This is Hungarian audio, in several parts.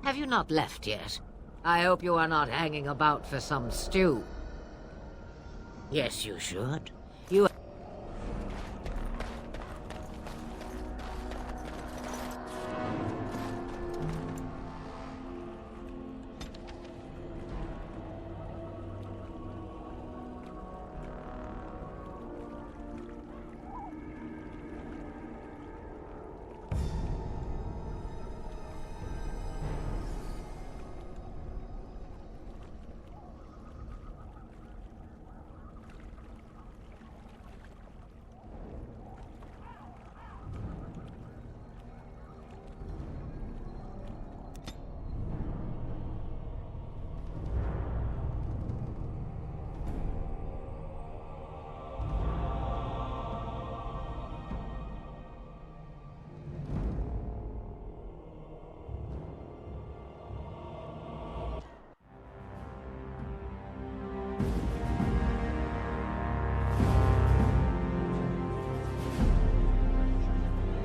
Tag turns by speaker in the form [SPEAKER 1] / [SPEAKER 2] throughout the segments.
[SPEAKER 1] Have you not left yet? I hope you are not hanging about for some stew. Yes, you should. You...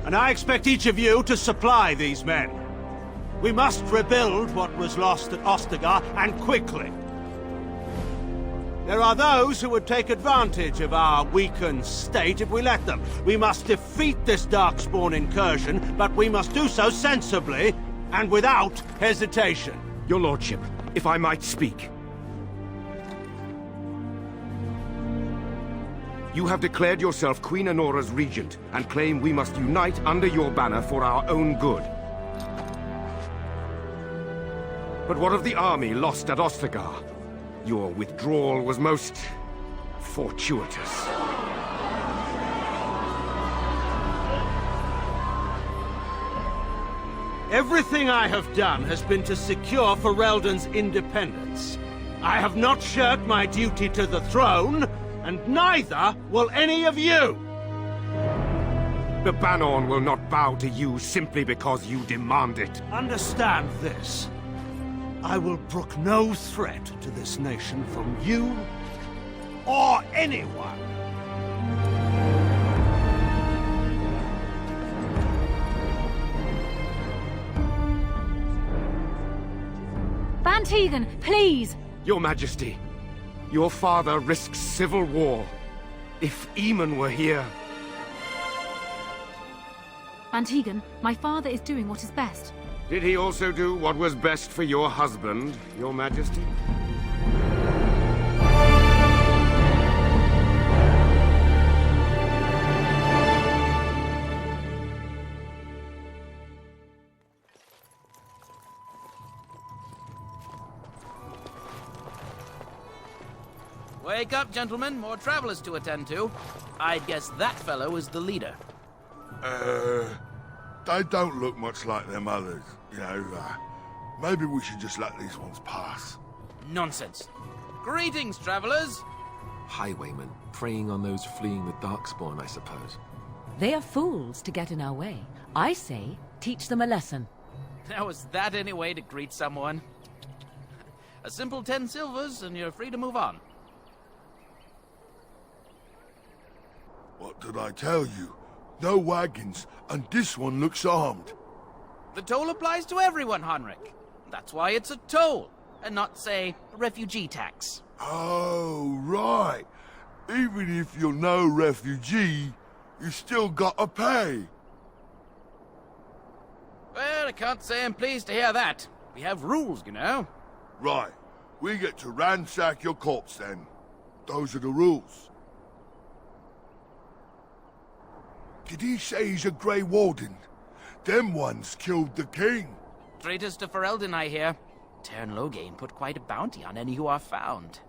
[SPEAKER 2] And I expect each of you to supply these men. We must rebuild what was lost at Ostagar, and quickly. There are those who would take advantage of our weakened state if we let them. We must defeat this Darkspawn incursion, but we must do so sensibly and without hesitation.
[SPEAKER 3] Your lordship, if I might speak. You have declared yourself Queen Honora's regent, and claim we must unite under your banner for our own good. But what of the army lost at Ostagar? Your withdrawal was most... fortuitous.
[SPEAKER 2] Everything I have done has been to secure Ferelden's independence. I have not shirked my duty to the throne, and neither will any of you!
[SPEAKER 3] The Banorn will not bow to you simply because you demand it.
[SPEAKER 2] Understand this. I will brook no threat to this nation from you or anyone.
[SPEAKER 4] Van Tegan, please!
[SPEAKER 3] Your Majesty, your father risks civil war. If Eamon were here...
[SPEAKER 4] Van Tegan, my father is doing what is best.
[SPEAKER 3] Did he also do what was best for your husband, Your Majesty?
[SPEAKER 5] Wake up, gentlemen. More travelers to attend to. I'd guess that fellow is the leader.
[SPEAKER 6] They don't look much like them others, you know. Maybe we should just let these ones pass.
[SPEAKER 5] Nonsense. Greetings, travelers.
[SPEAKER 7] Highwaymen, preying on those fleeing the Darkspawn, I suppose.
[SPEAKER 8] They are fools to get in our way. I say, teach them a lesson.
[SPEAKER 5] Now, is that any way to greet someone? A simple 10 silvers, and you're free to move on.
[SPEAKER 6] What did I tell you? No wagons, and this one looks armed.
[SPEAKER 5] The toll applies to everyone, Henrik. That's why it's a toll, and not, say, a refugee tax.
[SPEAKER 6] Oh, right. Even if you're no refugee, you still gotta pay.
[SPEAKER 5] Well, I can't say I'm pleased to hear that. We have rules, you know.
[SPEAKER 6] Right. We get to ransack your corpse, then. Those are the rules. Did he say he's a Grey Warden? Them ones killed the king.
[SPEAKER 5] Traitors to Ferelden, I hear. Tern Loghain put quite a bounty on any who are found.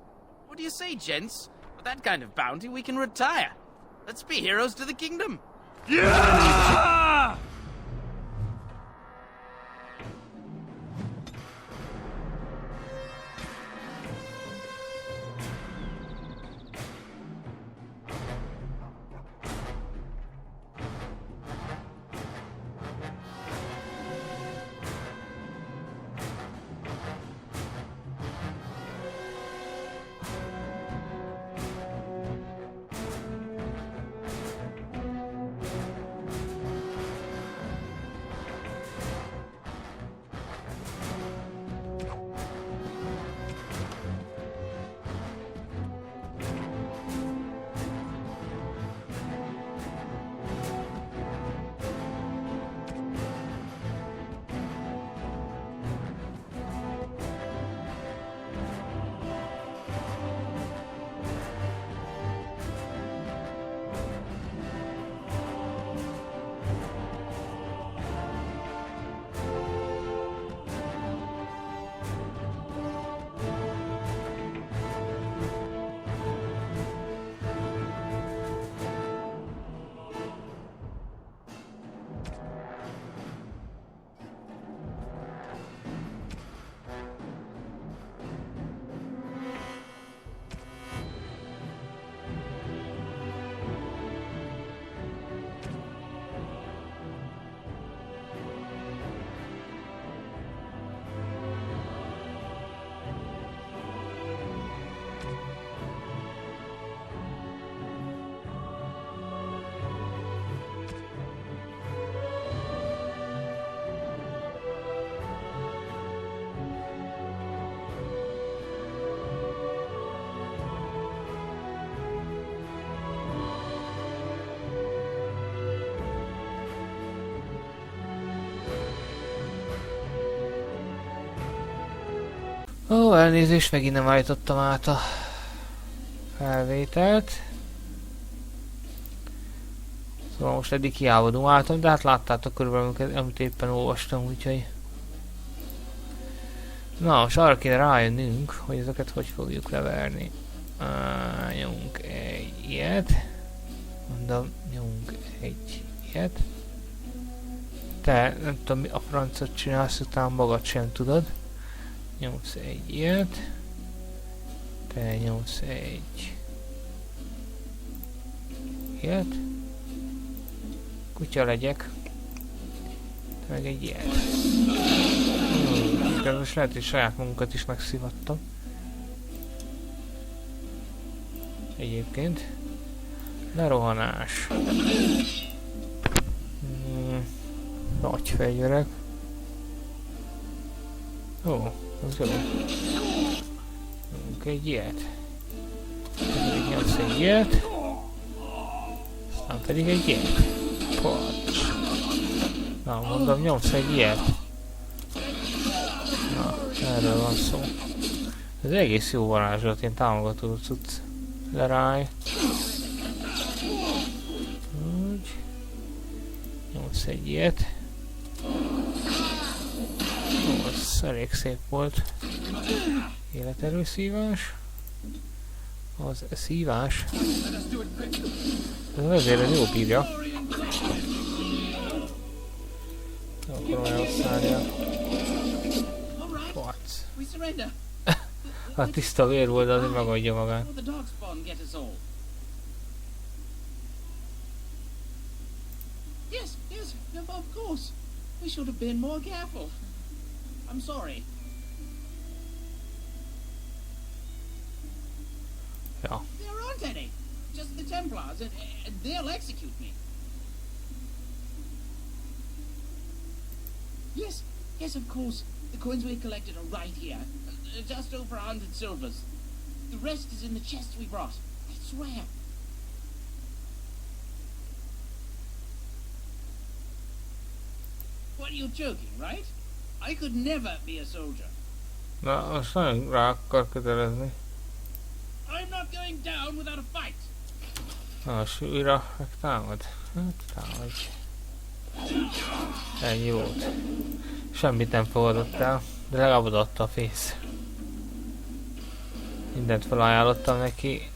[SPEAKER 5] What do you say, gents? With that kind of bounty, we can retire. Let's be heroes to the kingdom.
[SPEAKER 2] Yeah!
[SPEAKER 9] Ó, elnézést, megint nem állítottam át a felvételt. Szóval most eddig hiába dumáltam, de hát láttátok körülbelül, amit éppen olvastam, úgyhogy... Na, most arra kéne rájönnünk, hogy ezeket hogy fogjuk leverni. Nyomunk egy ilyet. Mondom, nyomunk egy ilyet. Te, nem tudom, mi a francot csinálsz, utána magad sem tudod. Nyomsz egy ilyet. Te nyomsz egy ilyet. Kutya legyek. Te meg egy ilyet. Most lehet, hogy saját magunkat is megszivattam. Egyébként. Lerohanás. Nagy fegyverek. Ó, az jó. Nyomunk egy ilyet. Pedig nyomsz egy ilyet. Aztán pedig egy ilyet. Pacs. Na, mondom, nyomsz egy ilyet. Na, erről van szó. Ez egész jó varázslat, ilyen támogató cucc. Leráj. Úgy. Nyomsz egy ilyet. Ó, ez elég szép volt. Életerőszívás. Az szívás. Ez azért ez jó bírja. Akkor elszállja. Fac. Hát tiszta vér volt, de azért megadja magát.
[SPEAKER 5] Yes, of course. We should have been more careful. I'm sorry.
[SPEAKER 9] Ja.
[SPEAKER 5] There aren't any. Just the Templars, and they'll execute me. Yes, of course. The coins we collected are right here. Just over 100 silvers. The rest is in the chests we brought. I swear. What, are you joking, right? I could never be a soldier.
[SPEAKER 9] Na, most nagyon rá akar kötelezni.
[SPEAKER 5] I'm not going down without a fight.
[SPEAKER 9] Na, és újra megtámad. Hát, támadj. Ennyi volt. Semmit nem fogadott el, de legalább odaadta a fész. Mindent felajánlottam neki.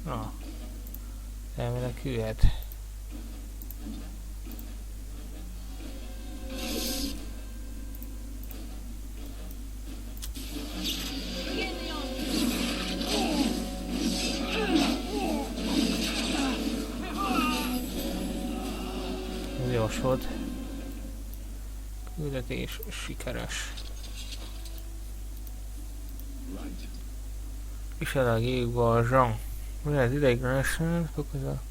[SPEAKER 9] Na. Elmének hűhet. Gyors volt. Küldetés sikeres. Iseleg égbalzsam. Mi lehet ideiglenesen? Fokozza.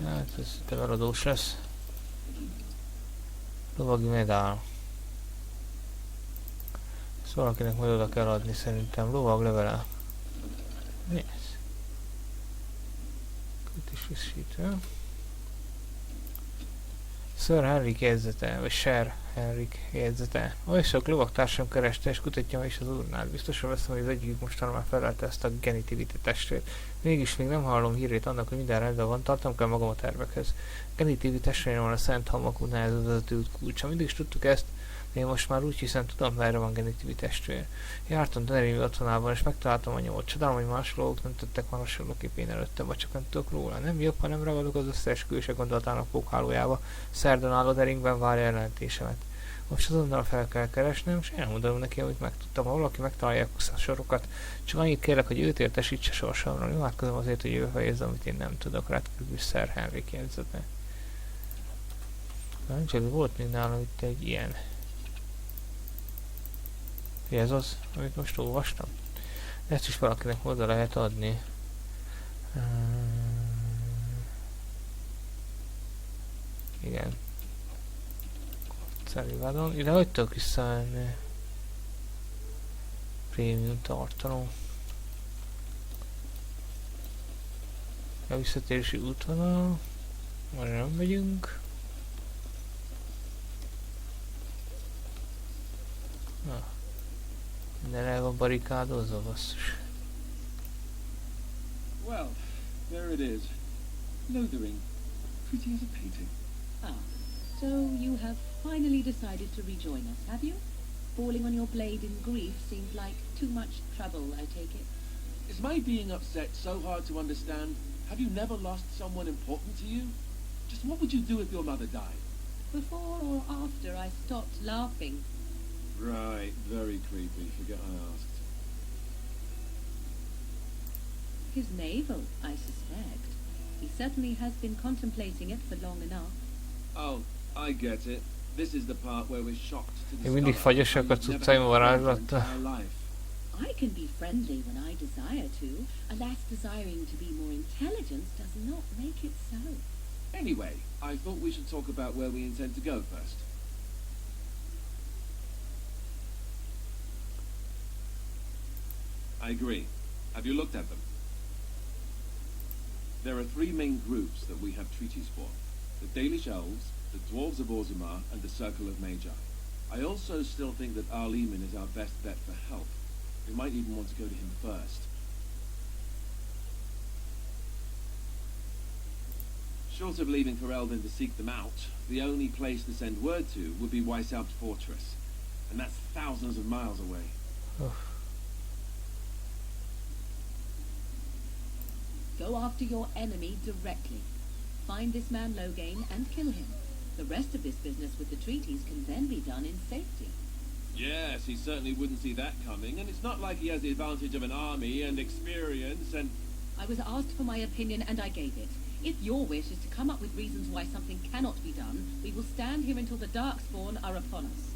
[SPEAKER 9] Hát ez te veladós lesz. Lovagi medál. Ezt valakinek majd oda kell adni szerintem. Lovag levele. Mi ez? Kötés visszítve. Sir Henrik jegyzete, vagy Sir Henrik jegyzete. Oly sok lovagtársam kereste és kutatja is az urnát. Biztosan veszem, hogy az egyik mostanra már felelte ezt a genitivity testvért. Mégis még nem hallom hírét annak, hogy minden rendben van, tartom kell magam a tervekhez. Genitivity testvérem van a Szent Halmakútnál, ez az út kulcsa. Mindig is tudtuk ezt, de én most már úgy hiszem tudom, merre van Genitivity testvér. Jártam Tenerife otthonában és megtaláltam a nyomot. Csodálom, hogy más lovagok nem tettek már hasonlóképpen előttem, vagy csak nem tudok róla. Nem jobb, ha nem ragadok az összes külső gondolatának pókhálójába. Szerdán áll Lotheringben várja jelentésemet. Most azonnal fel kell keresnem, és elmondom neki, hogy megtudtam, ha valaki megtalálja a sorokat. Csak annyit kérlek, hogy őt értesítse sorsomról. Imádkozom azért, hogy ő fejezze, amit én nem tudok. Rátkörül Sir Henrik jegyzete. Nem csak volt még nálam itt egy ilyen. Ez az, amit most olvastam. Ezt is valakinek oda lehet adni. Igen. Szerivádon. Ide hagytok visszaállni. Prémium tartalom. A visszatérési útvonal. Most nem megyünk. Minden el van barikádozva, basszus.
[SPEAKER 10] Well, there it is. Lothering. Pretty as a painting.
[SPEAKER 11] Ah, so you have finally decided to rejoin us, have you? Falling on your blade in grief seems like too much trouble, I take it.
[SPEAKER 10] Is my being upset so hard to understand? Have you never lost someone important to you? Just what would you do if your mother died?
[SPEAKER 11] Before or after I stopped laughing?
[SPEAKER 10] Right, very creepy. Forget I asked.
[SPEAKER 11] His navel, I suspect. He certainly has been contemplating it for long enough.
[SPEAKER 10] Oh, I get it. This is the part where we're shocked to
[SPEAKER 9] Én mindig
[SPEAKER 10] discover
[SPEAKER 9] fagyosak a
[SPEAKER 10] you've never
[SPEAKER 9] cuccaim a
[SPEAKER 10] had a friend
[SPEAKER 9] varázslattal.
[SPEAKER 10] in your life.
[SPEAKER 11] I can be friendly when I desire to. Alas, desiring to be more intelligent does not make it so.
[SPEAKER 10] Anyway, I thought we should talk about where we intend to go first. I agree. Have you looked at them? There are three main groups that we have treaties for. The Dalish Elves, the Dwarves of Orzammar, and the Circle of Magi. I also still think that Arleman is our best bet for help. We might even want to go to him first. Short of leaving Ferelden to seek them out, the only place to send word to would be Weishaupt Fortress. And that's thousands of miles away.
[SPEAKER 11] Go after your enemy directly. Find this man Loghain and kill him. The rest of this business with the treaties can then be done in safety.
[SPEAKER 10] Yes, he certainly wouldn't see that coming, and it's not like he has the advantage of an army and experience and...
[SPEAKER 11] I was asked for my opinion and I gave it. If your wish is to come up with reasons why something cannot be done, we will stand here until the Darkspawn are upon us.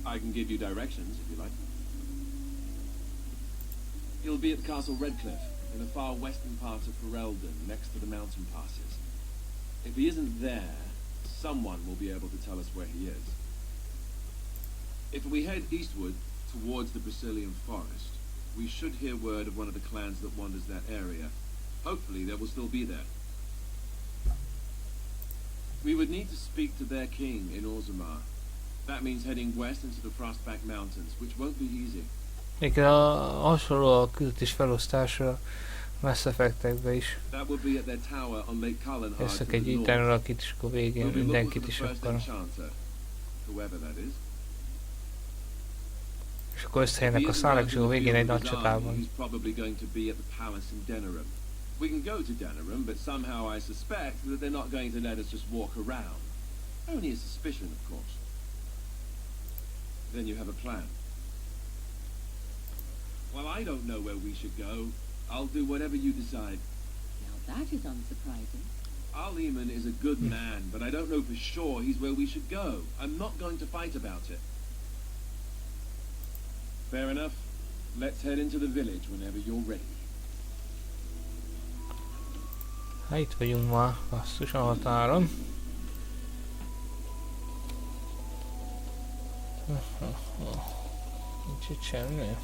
[SPEAKER 10] I can give you directions, if you like. He'll be at Castle Redcliffe, in the far western part of Ferelden, next to the mountain passes. If he isn't there, someone will be able to tell us where he is. If we head eastward, towards the Brazilian forest, we should hear word of one of the clans that wanders that area. Hopefully they will still be there. We would need to speak to their king in Orzammar. That means heading west into the Frostback Mountains, which won't be easy.
[SPEAKER 9] Egyébként hasonló a küldetés felosztásra Mass Effect-ekbe is. Eszek egy itáról, akit is akkor végén mindenkit is akarom. És akkor összejönnek a szálak, és akkor végén egy nagy csatában.
[SPEAKER 10] We can go to Denerim, but somehow I suspect that they're not going to let us just walk around. Only a suspicion, of course. Then you have a plan. Well, I don't know where we should go. I'll do whatever you decide.
[SPEAKER 11] Now that is unsurprising.
[SPEAKER 10] Arleman is a good man, but I don't know for sure he's where we should go. I'm not going to fight about it. Fair enough. Let's head into the village whenever you're ready.
[SPEAKER 9] Hát itt vagyunk ma, basszus, a határon. Nincs itt semmi.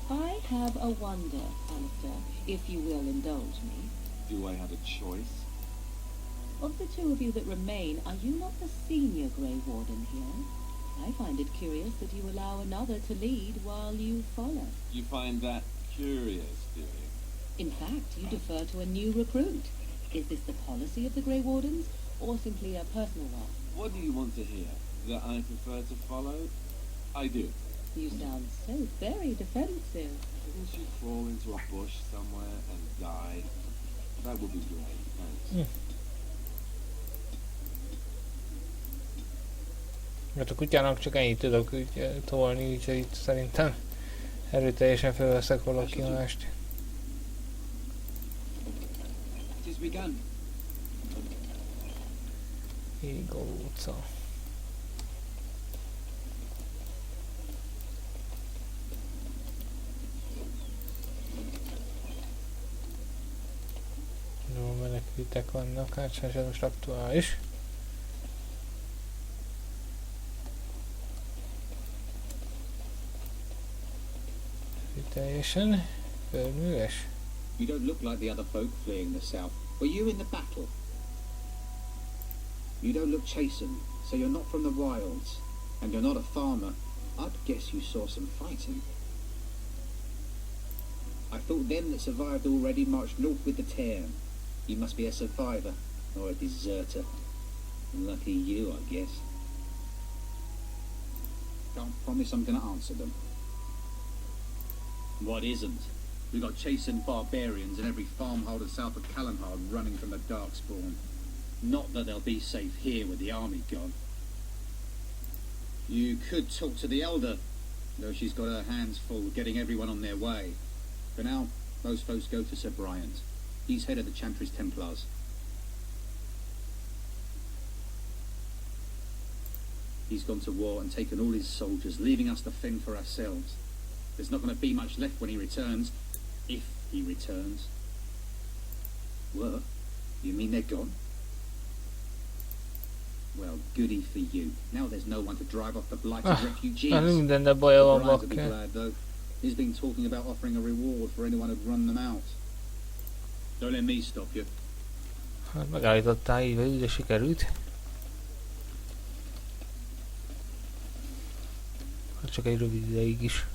[SPEAKER 11] I have a wonder, Alistair, if you will indulge me.
[SPEAKER 10] Do I have a choice?
[SPEAKER 11] Of the two of you that remain, are you not the senior Grey Warden here? I find it curious that you allow another to lead while you follow.
[SPEAKER 10] You find that curious, do you?
[SPEAKER 11] In fact, you defer to a new recruit. Is this the policy of the Grey Wardens, or simply a personal one?
[SPEAKER 10] What do you want to hear? That I prefer to follow? I do.
[SPEAKER 11] You sound so very defensive.
[SPEAKER 10] Couldn't you crawl into a bush somewhere and die? That would be great, thanks.
[SPEAKER 9] Mert a kutyának csak ennyit tudok úgy tolni, úgyhogy itt szerintem erőteljesen felveszek valaki mást. Eagle utca. Jó, menekültek vannak, hát ez most aktuális. teljesen. Földműves.
[SPEAKER 12] You don't look like the other folk fleeing the south. Were you in the battle? You don't look chastened, so you're not from the wilds. And you're not a farmer. I'd guess you saw some fighting. I thought them that survived already marched north with the Tern. You must be a survivor, or a deserter. Lucky you, I guess. Can't promise I'm gonna answer them. What isn't? We got chastened barbarians in every farmholder south of Callanhard running from the Darkspawn. Not that they'll be safe here with the army gone. You could talk to the Elder, though she's got her hands full getting everyone on their way. For now, most folks go to Sir Bryant. He's head of the Chantry's Templars. He's gone to war and taken all his soldiers, leaving us to fend for ourselves. There's not going to be much left when he returns. If he returns. What? You mean they're gone? Well, goody for you. Now there's no one to drive off the blighted refugees.
[SPEAKER 9] Mindenre baja van
[SPEAKER 12] Brian's will be
[SPEAKER 9] bakker.
[SPEAKER 12] glad, though. He's been talking about offering a reward for anyone who'd run them out. Don't let me stop you.
[SPEAKER 9] Hát megállítottál így, vagy ugye sikerült. Hát csak egy rövid ideig is.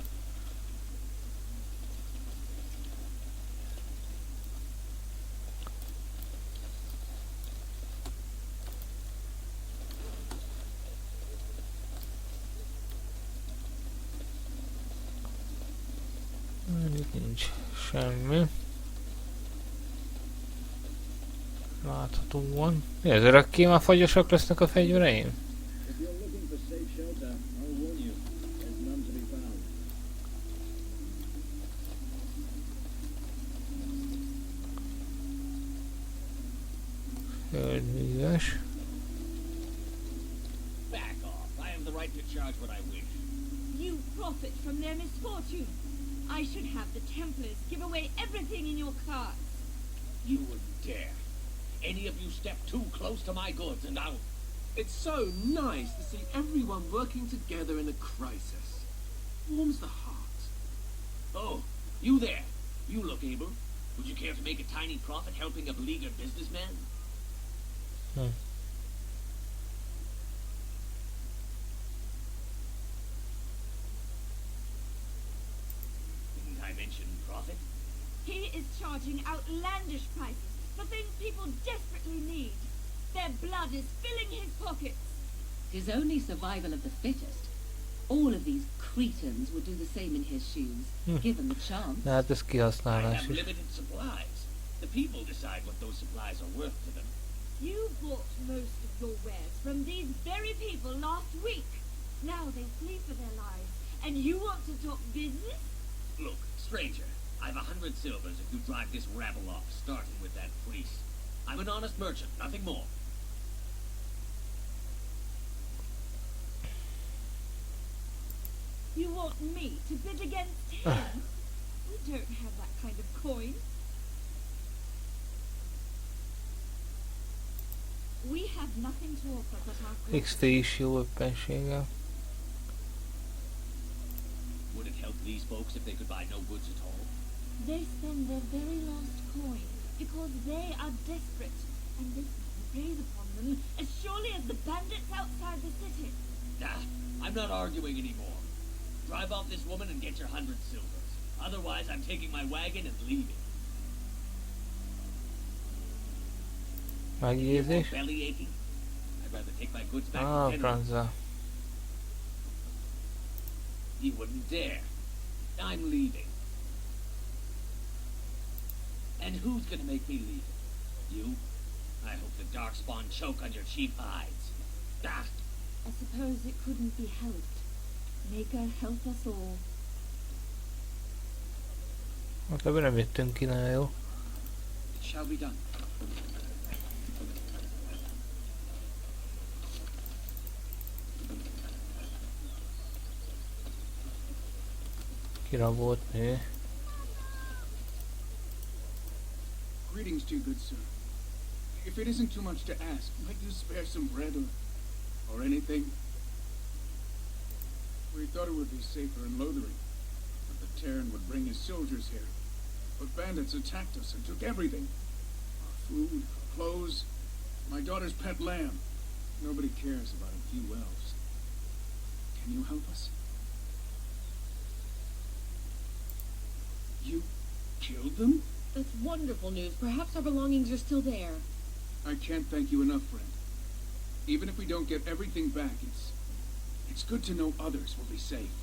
[SPEAKER 9] Itt nincs semmi. Láthatóan. Mi az örökké már fagyosak lesznek a fegyvereim? Földműves.
[SPEAKER 13] Back off. I have the right to charge what I wish.
[SPEAKER 14] You profit from their misfortune. I should have the Templars give away everything in your carts.
[SPEAKER 13] You wouldn't dare. Any of you step too close to my goods and I'll...
[SPEAKER 10] It's so nice to see everyone working together in a crisis. Warms the heart.
[SPEAKER 13] Oh, you there. You look able. Would you care to make a tiny profit helping a beleaguered businessman? Didn't I mention profit?
[SPEAKER 14] He is charging outlandish prices for things people desperately need. Their blood is filling his pockets.
[SPEAKER 11] 'Tis only survival of the fittest. All of these cretins would do the same in his shoes, given the chance.
[SPEAKER 9] Hát ez
[SPEAKER 13] I
[SPEAKER 9] kihasználás
[SPEAKER 13] have
[SPEAKER 9] is.
[SPEAKER 13] limited supplies. The people decide what those supplies are worth to them.
[SPEAKER 14] You bought most of your wares from these very people last week. Now they flee for their lives, and you want to talk business?
[SPEAKER 13] Look, stranger, I've 100 silvers if you drive this rabble off, starting with that priest. I'm an honest merchant, nothing more.
[SPEAKER 14] You want me to bid against him? We don't have that kind of coin. We have nothing to offer but our goods.
[SPEAKER 9] XP is jó éppenséggel.
[SPEAKER 13] Would it help these folks if they could buy no goods at all?
[SPEAKER 14] They spend their very last coin because they are desperate, and this man preys upon them as surely as the bandits outside the city.
[SPEAKER 13] Nah, I'm not arguing anymore. Drive off this woman and get your 100 silvers. Otherwise, I'm taking my wagon and leaving.
[SPEAKER 9] Meggyőzés?
[SPEAKER 13] Belly aching? I'd rather take my goods back
[SPEAKER 9] Ah,
[SPEAKER 13] to Kenner.
[SPEAKER 9] franza.
[SPEAKER 13] You wouldn't dare. I'm leaving. And who's gonna make me leave? You? I hope the Darkspawn choke on your cheap hides. Ah.
[SPEAKER 14] I suppose it couldn't be helped. Maker help us all.
[SPEAKER 9] Hát ebben nem jöttünk ki, nagyon jó.
[SPEAKER 12] It shall be done.
[SPEAKER 9] Kirabolt nő.
[SPEAKER 15] Greetings to you, good sir. If it isn't too much to ask, might you spare some bread or anything? We thought it would be safer in Lothering, but that Terran would bring his soldiers here. But bandits attacked us and took everything. Our food, clothes, my daughter's pet lamb. Nobody cares about a few elves. Can you help us? You killed them?
[SPEAKER 16] That's wonderful news. Perhaps our belongings are still there.
[SPEAKER 15] I can't thank you enough, friend. Even if we don't get everything back, it's good to know others will be safe.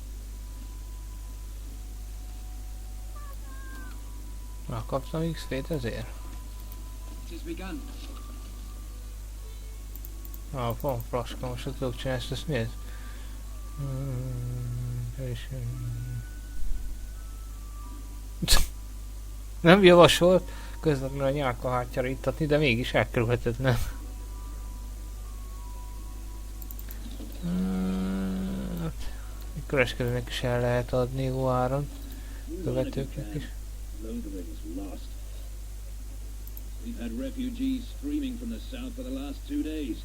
[SPEAKER 9] Na, kaptam XP-t ezért?
[SPEAKER 15] It is begun.
[SPEAKER 9] Van flaska, most tudok csinálni ezt mi ez? Nem javasolt közvetlenül a nyálkahártyára ittatni, de mégis elkerülhetetlen. Kereskedőnek is el lehet adni jó áron, követőknek is.
[SPEAKER 17] Lothering's lost. We've had refugees streaming from the south for the last 2 days.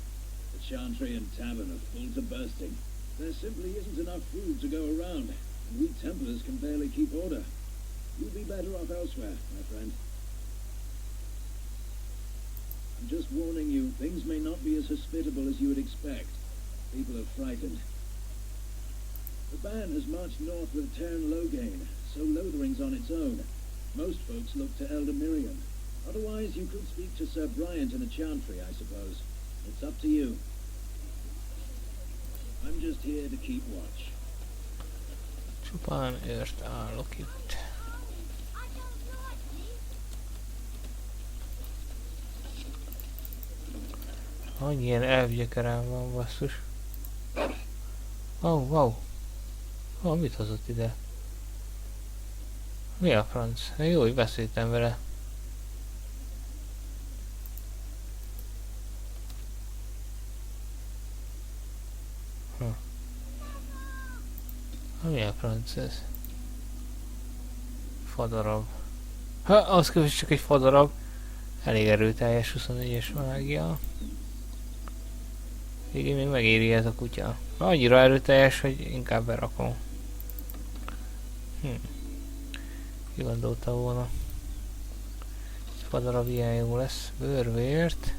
[SPEAKER 17] The Chantry and Tavern are full to bursting. There simply isn't enough food to go around, and we Templars can barely keep order. You'll be better off elsewhere, my friend. I'm just warning you, things may not be as hospitable as you would expect. People are frightened. The band has marched north with Terran Logain, so Lothering's on its own. Most folks look to Elder Miriam. Otherwise, you could speak to Sir Bryant in the Chantry, I suppose. It's up to you. I'm just here to keep watch.
[SPEAKER 9] Csupán őrt állok itt. Annyi ilyen elvgyekerem van, basszus. Wow. Mit hozott ide? Mi a franc? Jó, hogy beszéltem vele. Mi a franc ez? Fadarab. Az képest csak egy fadarab. Elég erőteljes 24-es mágia. Végén még megéri ez a kutya. Annyira erőteljes, hogy inkább berakom. Ki gondolta volna. Fadarab ilyen jó lesz. Bőrvért.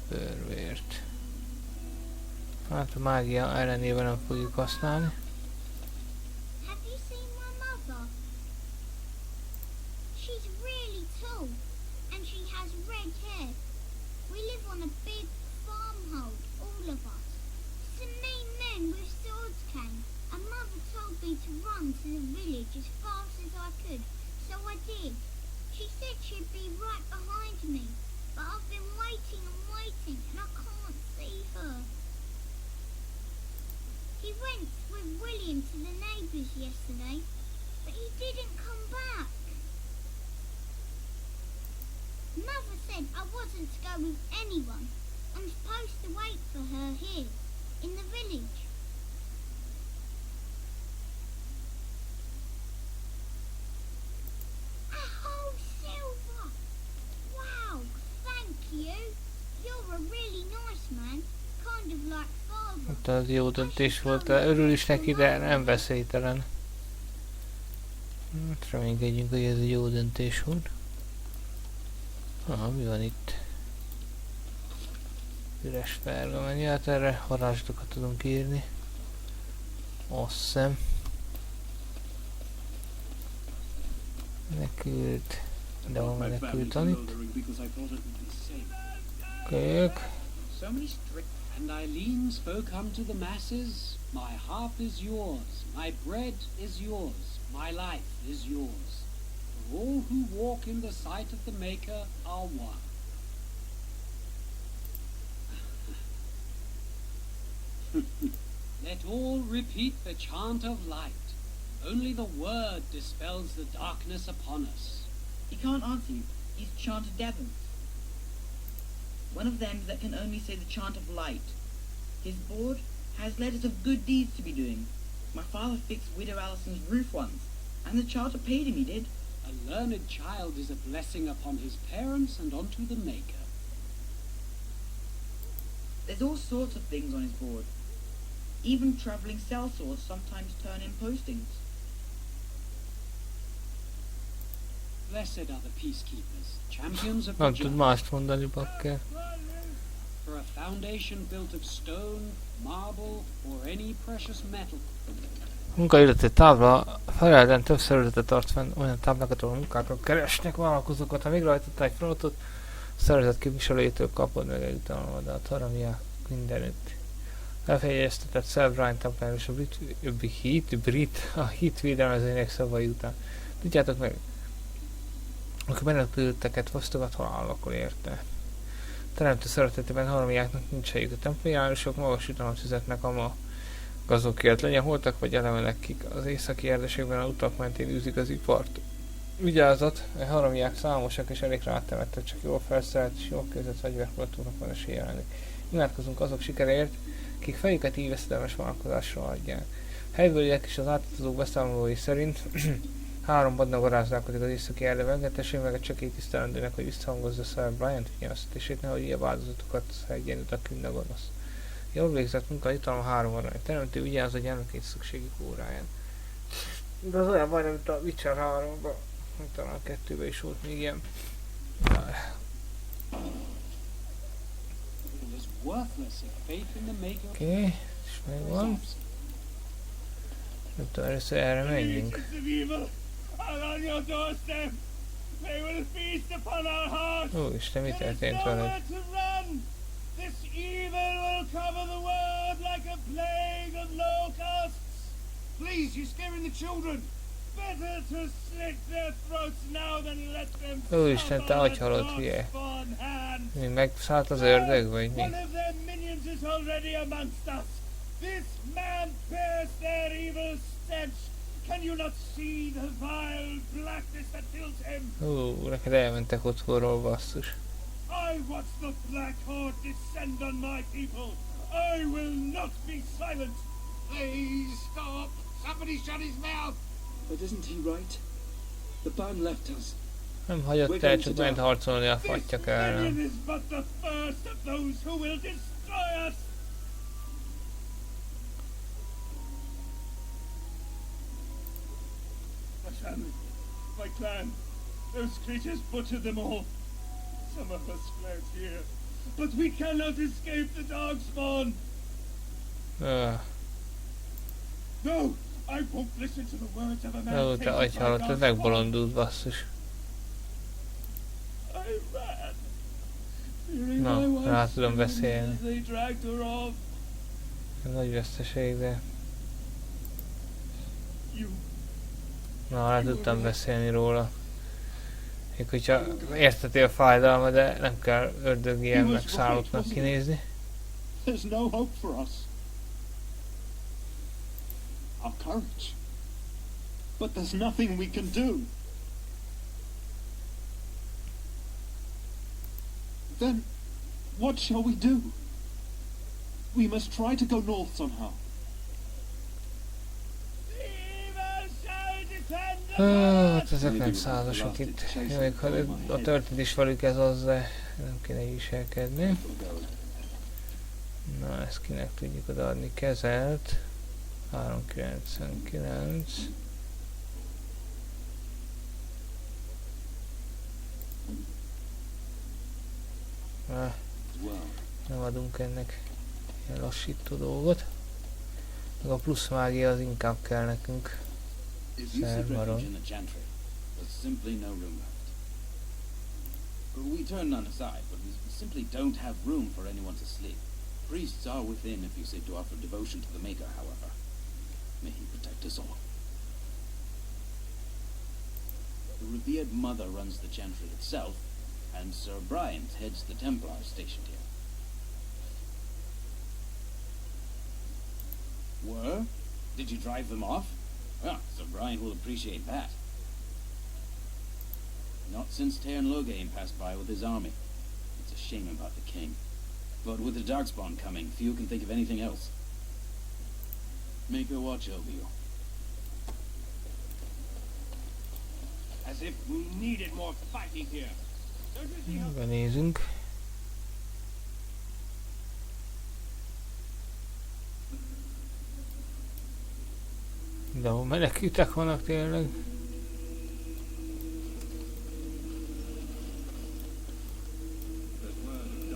[SPEAKER 9] Bőrvért. Hát a mágia ellenében nem fogjuk használni. Az jó döntés volt, örül is neki, de nem veszélytelen. Hát reménykedjünk, hogy ez egy jó döntés volt. Mi van itt? Üres pergamen, hát erre varázslatokat tudunk írni. Awesome. Menekült. De van menekült tanít. Kölyök.
[SPEAKER 18] And Eileen spoke unto the masses, my harp is yours, my bread is yours, my life is yours. For all who walk in the sight of the Maker are one. Let all repeat the chant of light. Only the word dispels the darkness upon us.
[SPEAKER 19] He can't answer you. He's chanted Devon. One of them that can only say the chant of light. His board has letters of good deeds to be doing. My father fixed Widow Allison's roof once, and the charter paid him, he did.
[SPEAKER 18] A learned child is a blessing upon his parents and onto the Maker.
[SPEAKER 19] There's all sorts of things on his board. Even traveling sellswords sometimes turn in postings.
[SPEAKER 18] Blessed are the peacekeepers, champions of the
[SPEAKER 9] Nem tud
[SPEAKER 18] just.
[SPEAKER 9] mást mondani, bakker.
[SPEAKER 18] For a foundation built of stone, marble, or any precious metal.
[SPEAKER 9] Munkailleti tábla Ferelden több szervezetet tart fenn, olyan táblákat, ahol munkákra keresnek vállalkozókat. Ha végrehajtottál egy feladatot, a szervezet képviselőjétől kapod meg egy utalmadat, haramiák mindenütt. Lefejeztetett Sir Brian templár és a hit védelmezőjének szavai után. Tudjátok meg, aki menekülteket fosztogat, halálakor érte. Teremtő szeretetében haramiáknak nincs helyük. A templomjárosok magas jutalmat fizetnek a gazokért, legyen holtak vagy elemenek, kik az északi érdesekben a utak mentén űzik az ipart. Vigyázat, a haramiák számosak és elég rátemettek, csak jól felszerelt és jól képzett fegyverkultúrnak van esélye lenni. Imádkozunk azok sikereért, kik fejüket így veszedelmes vállalkozásra adják. Helybőliek és az átutazók beszámolói szerint 3 badna garázdálkodik az északi erdőben, engedtessék meg a csekély tisztelendőnek, hogy visszahangozza Sir Brian figyelmeztetését, nehogy így a változatokat szedjen ut a künd a gonosz. Jól végzett munka, jutalma 3 arany. Teremtő vigyáz a gyermekét szükségi óráján. De az olyan majdnem, mint a Witcher 3-ban, talán a 2-ben is volt még ilyen. Oké, és megvan. Nem tudom, először erre menjünk. Ó, Isten, mi történt veled?
[SPEAKER 2] This evil will cover the world like a plague of locusts. Please, you're scaring the children. Better to slit their throats now than let them
[SPEAKER 9] Ó, Isten, te hogy halott, hülye? Mi megszállt az ördög, vagy mi?
[SPEAKER 2] One of their minions is already amongst us. This man bears their evil stench. Can you not see the vile blackness that fills him?
[SPEAKER 9] Ó, neked elmentek otthonról, basszus.
[SPEAKER 2] I watch the Black Horde descend on my people. I will not be silent. Please stop. Somebody shut his mouth.
[SPEAKER 10] But isn't he right? The band left us.
[SPEAKER 9] Nem hagyott el, csak ment harcolni a fattyak
[SPEAKER 2] This
[SPEAKER 9] ellen.
[SPEAKER 2] is but the first of those who will destroy us. My family, my clan, those creatures butchered them all. Some of us fled here, but we cannot escape the dog spawn. No, I won't listen to the words of a man.
[SPEAKER 9] Ó, te agyhalott, ez megbolondult, basszus.
[SPEAKER 2] I ran.
[SPEAKER 9] Na, rá tudom beszélni. Ez nagy veszteség, de... Na, rá tudtam beszélni róla. Még hogyha érteti a fájdalma, de nem kell ördög ilyen megszállottnak kinézni.
[SPEAKER 15] There's no hope for us. Our courage. But there's nothing we can do. Then, what shall we do? We must try to go north somehow.
[SPEAKER 9] Hát ezek nem százasok itt. Még ha a történt is velük ez az, de nem kéne így viselkedni. Na, ezt kinek tudjuk odaadni? Kezelt. 399. Nem adunk ennek ilyen lassító dolgot. Meg a plusz mágia az inkább kell nekünk.
[SPEAKER 5] If you seek refuge in the gentry, there's simply no room left. We turn none aside, but we simply don't have room for anyone to sleep. Priests are within if you seek to offer devotion to the Maker, however. May he protect us all. The revered mother runs the gentry itself, and Sir Brian heads the Templars stationed here. Were? Did you drive them off? Ah, Sir Brian will appreciate that. Not since Tairn Logain passed by with his army. It's a shame about the king. But with the Darkspawn coming, few can think of anything else. Make a watch over you.
[SPEAKER 2] As if we needed more fighting here.
[SPEAKER 9] Benézünk. mindenhol menekültek vannak tényleg.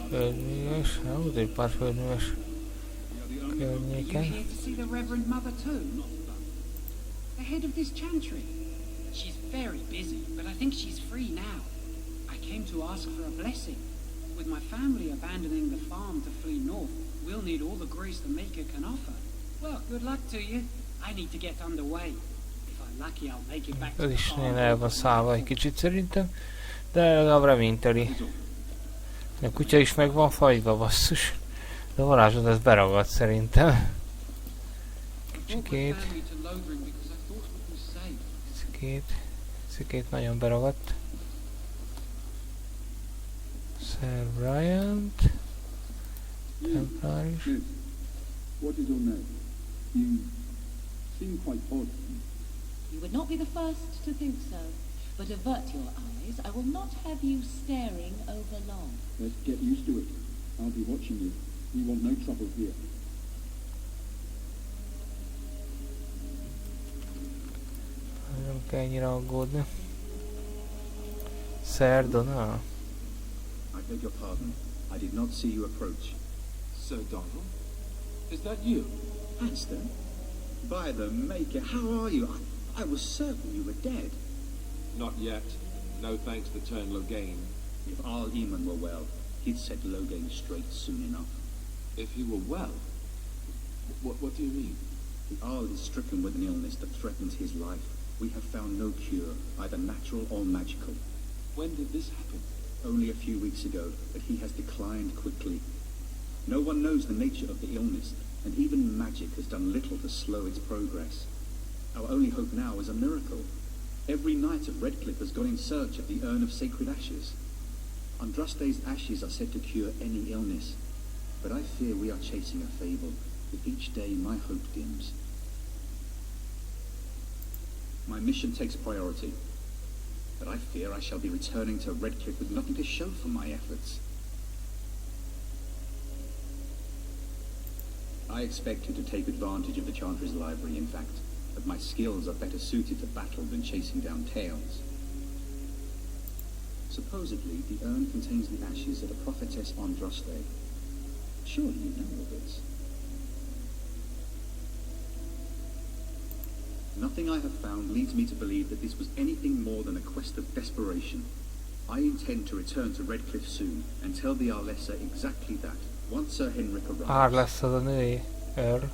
[SPEAKER 9] Földműves, úgy egy pár földműves környéken.
[SPEAKER 18] You here to see the Reverend Mother too? The head of this chantry. She's very busy, but I think she's free now. I came to ask for a blessing. With my family abandoning the farm to flee north, we'll need all the grace the Maker can offer. Well, good luck to you. I need to get underway. If I'm lucky, I'll make it back to
[SPEAKER 9] Ez
[SPEAKER 18] the
[SPEAKER 9] is
[SPEAKER 18] farm.
[SPEAKER 9] nagyon el van szállva egy kicsit szerintem, de legalább reményteli. A kutya is meg van fagyva, basszus. De a varázsod ez beragadt szerintem. Kicsikét. Kicsikét nagyon beragadt. Sir Bryant. Templáris.
[SPEAKER 12] What is your name? You seem quite odd.
[SPEAKER 11] You would not be the first to think so. But avert your eyes. I will not have you staring over long.
[SPEAKER 12] Let's get used to it. I'll be watching you. We want no trouble here.
[SPEAKER 9] Nem kell ennyire aggódni. Sir Donald.
[SPEAKER 12] I beg your pardon. I did not see you approach.
[SPEAKER 10] Sir Donald? Is that you?
[SPEAKER 12] Hanston? By the Maker, how are you? I was certain you were dead.
[SPEAKER 10] Not yet. No thanks to Turn Logain.
[SPEAKER 12] If Arl Eamon were well, he'd set Logain straight soon enough.
[SPEAKER 10] If he were well? What do you mean?
[SPEAKER 12] The Arl is stricken with an illness that threatens his life. We have found no cure, either natural or magical.
[SPEAKER 10] When did this happen?
[SPEAKER 12] Only a few weeks ago, but he has declined quickly. No one knows the nature of the illness, and even magic has done little to slow its progress. Our only hope now is a miracle. Every knight of Redcliffe has gone in search of the urn of sacred ashes. Andraste's ashes are said to cure any illness, but I fear we are chasing a fable. With each day my hope dims. My mission takes priority, but I fear I shall be returning to Redcliffe with nothing to show for my efforts. I expect you to take advantage of the Chantry's library, in fact, but my skills are better suited to battle than chasing down tales. Supposedly, the urn contains the ashes of the prophetess Andraste. Surely you know of this. Nothing I have found leads me to believe that this was anything more than a quest of desperation. I intend to return to Redcliffe soon and tell the Arlessa exactly that. Once Sir Henrik arrives...
[SPEAKER 9] Arlessa a női Earl.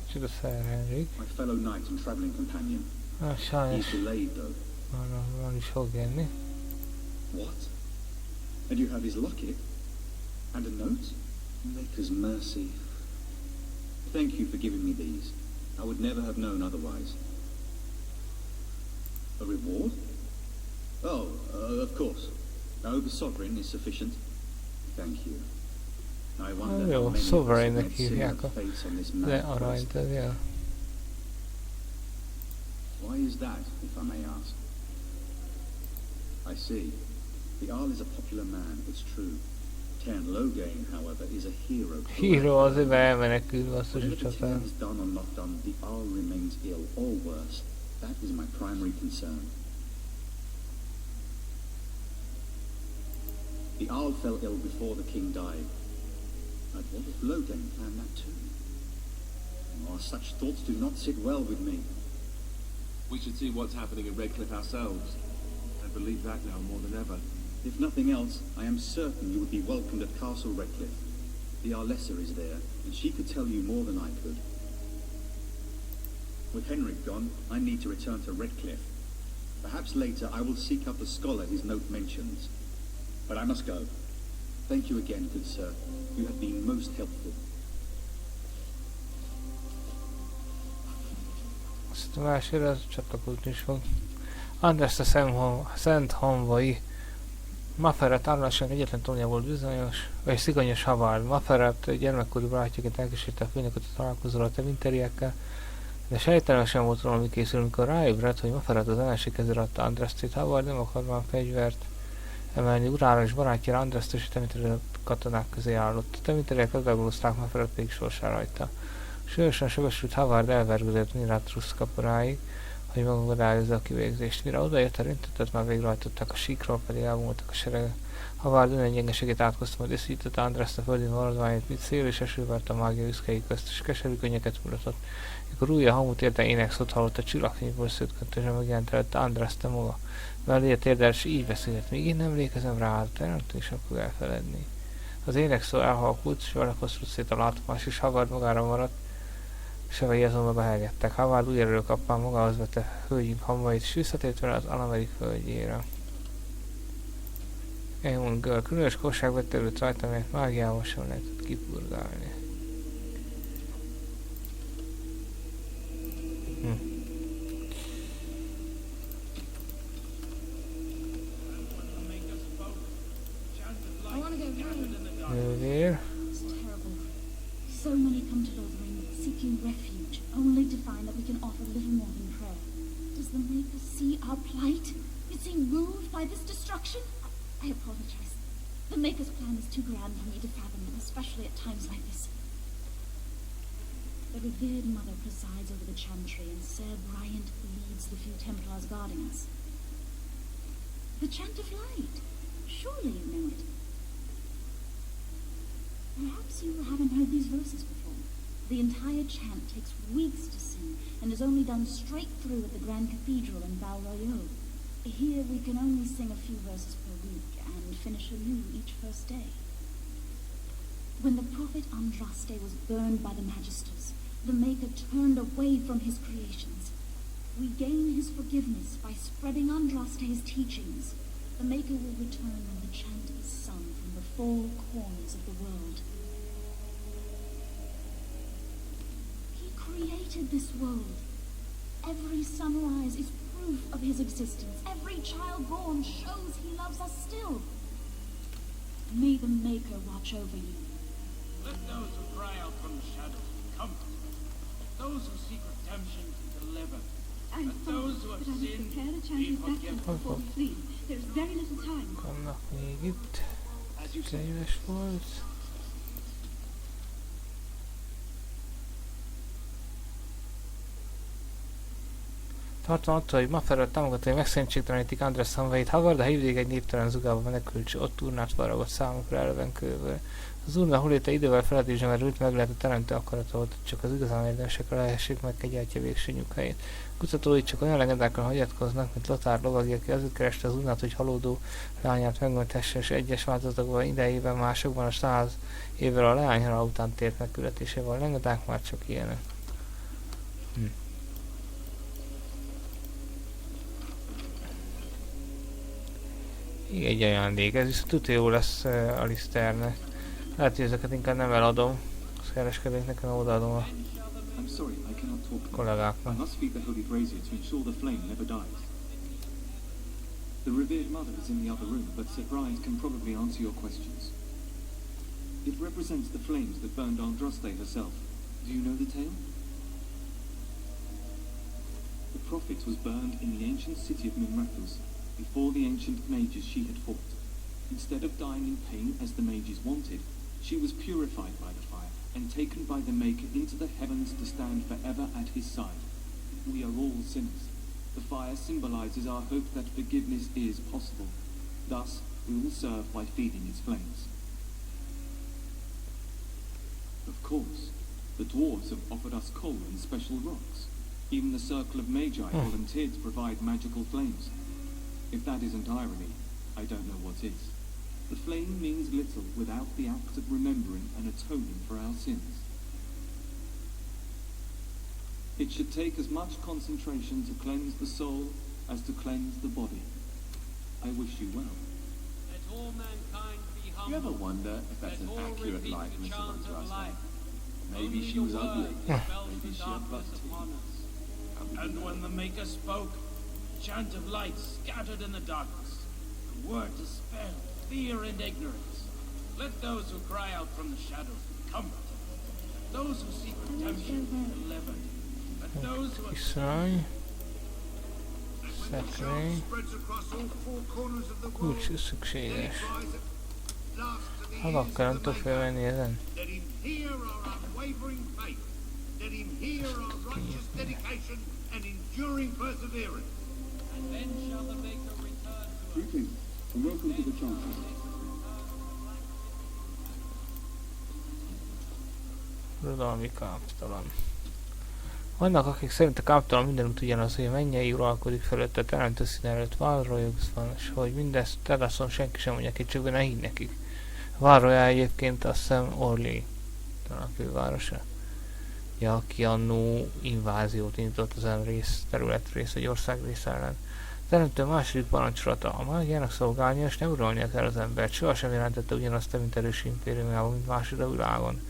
[SPEAKER 9] Kicsit Sir Henrik.
[SPEAKER 12] My fellow knight and travelling companion.
[SPEAKER 9] Sajnos.
[SPEAKER 12] He's delayed though.
[SPEAKER 9] Van is fog jönni.
[SPEAKER 12] What? And you have his locket? And a note? Maker's mercy. Thank you for giving me these. I would never have known otherwise. A reward? Oh, of course. The sovereign is sufficient. Thank you. I wonder how many
[SPEAKER 9] sovereignnek
[SPEAKER 12] of us
[SPEAKER 9] hívják
[SPEAKER 12] have face on this
[SPEAKER 9] de
[SPEAKER 12] mad
[SPEAKER 9] aranyt,
[SPEAKER 12] quest.
[SPEAKER 9] ja.
[SPEAKER 12] Why is that, if I may ask? I see. The Arl is a popular man, it's true. Cairn Logain, however, is a hero.
[SPEAKER 9] Hero azért elmenekül, basszus,
[SPEAKER 12] Whatever
[SPEAKER 9] csak
[SPEAKER 12] the Cairn has done or not done, the Arl remains ill, or worse. That is my primary concern. The Arl fell ill before the king died. But what if Logain planned that too? Oh, such thoughts do not sit well with me.
[SPEAKER 10] We should see what's happening at Redcliffe ourselves. I believe that now more than ever.
[SPEAKER 12] If nothing else, I am certain you would be welcomed at Castle Redcliffe. The Arlessa is there, and she could tell you more than I could. With Henrik gone, I need to return to Redcliffe. Perhaps later I will seek out the scholar his note mentions. But I must go. Thank you again, good sir. You have been most helpful.
[SPEAKER 9] Azt a másodra az csatlakozni is fog. András a Szent Honvai. Maferet állásának egyetlen tónja volt bizonyos, vagy szigonyos Havard. Maferet gyermekkori barátjaként elkísérte a főnököt a találkozóra a tevinteriekkel, de sejtelemesen volt róla, mi készül, amikor ráébredt, hogy Maferet az ellenség kezére adta Andrászt. Havard nem akar már fegyvert emelni urára és barátjára Andrászt és a tevinteriek katonák közé állott. A tevinteriek legbelúzták, Maferet pedig sorsára hagyta. Súlyosan sebesült Havard elvergődött Miratrus kaporáig, hogy megakadályozza a kivégzést. Mire odaért, a rintetet már végrehajtották, a síkról pedig elmúltak a seregek. Havard önegyengeségét átkozta, majd összítette Andrászt a földi maradványait, mint szél és eső vert a mágia üszkei közt, és keserű könnyeket mutatott. Mikor újra hamut érte énekszót hallott, a csillagfényből szőtköntösen megjelent előtte Andrászt te maga. Mellé térdel, és így beszélt, még én emlékezem rá, a teremtés nem fog elfeledni. Az énekszó elhalkult, és vele koszrút szét a látomás, és Havard magára maradt, sevei azonban behelgettek. Havard új erőről kapván magához vette hölgyünk hamvait, és visszatért vele az Alamerik földjére. Eamon Girl különös korság vette előtt rajta, amelyet mágiával sem lehetett kipurgálni. Nővér.
[SPEAKER 14] So many come to Lothering seeking refuge, only to find that we can offer little more than prayer. Does the Maker see our plight? You seem moved by this destruction? I apologize. The Maker's plan is too grand for me to fathom, especially at times like this. The revered Mother presides over the chantry, and Sir Bryant leads the few Templars guarding us. The Chant of Light. Surely you know it. Perhaps you haven't heard these verses before. The entire chant takes weeks to sing and is only done straight through at the Grand Cathedral in Val-Royaux. Here we can only sing a few verses per week and finish anew each first day. When the prophet Andraste was burned by the Magisters, the Maker turned away from his creations. We gain his forgiveness by spreading Andraste's teachings. The Maker will return when the chant is sung from the four corners of the world. He created this world. Every sunrise is proof of his existence. Every child born shows he loves us still. May the Maker watch over you.
[SPEAKER 2] Let those who cry out from the shadows be comforted. Those who seek redemption be delivered. Let those who have sinned be forgiven.
[SPEAKER 14] Before we flee, there's very little time.
[SPEAKER 9] Vannak még itt. Éves volt. Tartom attól, hogy Mafferrel támogatói megszentségtelenítik András hamvait, Havard a hívdig egy néptelen zugába menekült, és ott urnát faragott számukra elevenkőből. Az urna holéte idővel feledésre merült, meg lehet a teremtő akarata volt, csak az igazán érdemesekre lehessék meg kegyeltje végső nyughelyét. Kutatói csak olyan legendákra hagyatkoznak, mint Lothar lovagi, aki azért kereste az urnát, hogy halódó lányát megmentesse, és egyes változatokban idejében, másokban a 100 évvel a leány halál után tért megkületésével. A legendák már csak ilyenek. Így egy ajándék, ez viszont tudja jó lesz Alistairnek. Lehet, hogy ezeket inkább nem eladom. Az kereskedőknek, hanem odaadom a kollégáknak.
[SPEAKER 20] The revered mother is in the other room, but Sir Brian can probably answer your questions. It represents the flames that burned Andraste herself. Do you know the tale? The prophet was burned in the ancient city of Mimrathus, before the ancient mages she had fought. Instead of dying in pain as the mages wanted, she was purified by the fire and taken by the Maker into the heavens to stand forever at his side. We are all sinners. The fire symbolizes our hope that forgiveness is possible. Thus, we will serve by feeding its flames. Of course, the dwarves have offered us coal and special rocks. Even the Circle of Magi volunteered to provide magical flames. If that isn't irony, I don't know what is. The flame means little without the act of remembering and atoning for our sins. It should take as much concentration to cleanse the soul as to cleanse the body. I wish you well.
[SPEAKER 13] Let all mankind be humble.
[SPEAKER 10] You ever wonder if that's an accurate likeness of Andraste? Maybe
[SPEAKER 13] Only
[SPEAKER 10] she was ugly. Maybe she had butt teeth.
[SPEAKER 2] And when the Maker spoke, the chant of light scattered in the darkness. The word dispelled fear and ignorance. Let those who cry out from the shadows be comforted. Those who seek redemption be delivered. Let those who have
[SPEAKER 9] Kiszállj. Szekrény. Kulcs szükséges. Havakkal nem tudok felvenni ezen.
[SPEAKER 2] Let him hear our righteous dedication and enduring perseverance.
[SPEAKER 13] And then shall the Maker return to us.
[SPEAKER 20] Greetings, and welcome to the Chantry.
[SPEAKER 9] Birodalmi káptalan. Vannak, akik szerint a káptalan mindenütt ugyanaz, hogy a mennyei uralkodik fölötte, teremtő szín előtt Valroyux van, és hogy mindezt Tedaszon senki sem mondja ki, csak ne higgy nekik. Valroya egyébként azt hiszem Orly, talán a fővárosa. Ja, aki annó inváziót indított az területrész, egy országrész ellen. Teremtő második parancsolata, a mágiának szolgálnia és nem uralnia kell az embert, sohasem jelentette ugyanazt, mint erős impériumában, mint másod a világon.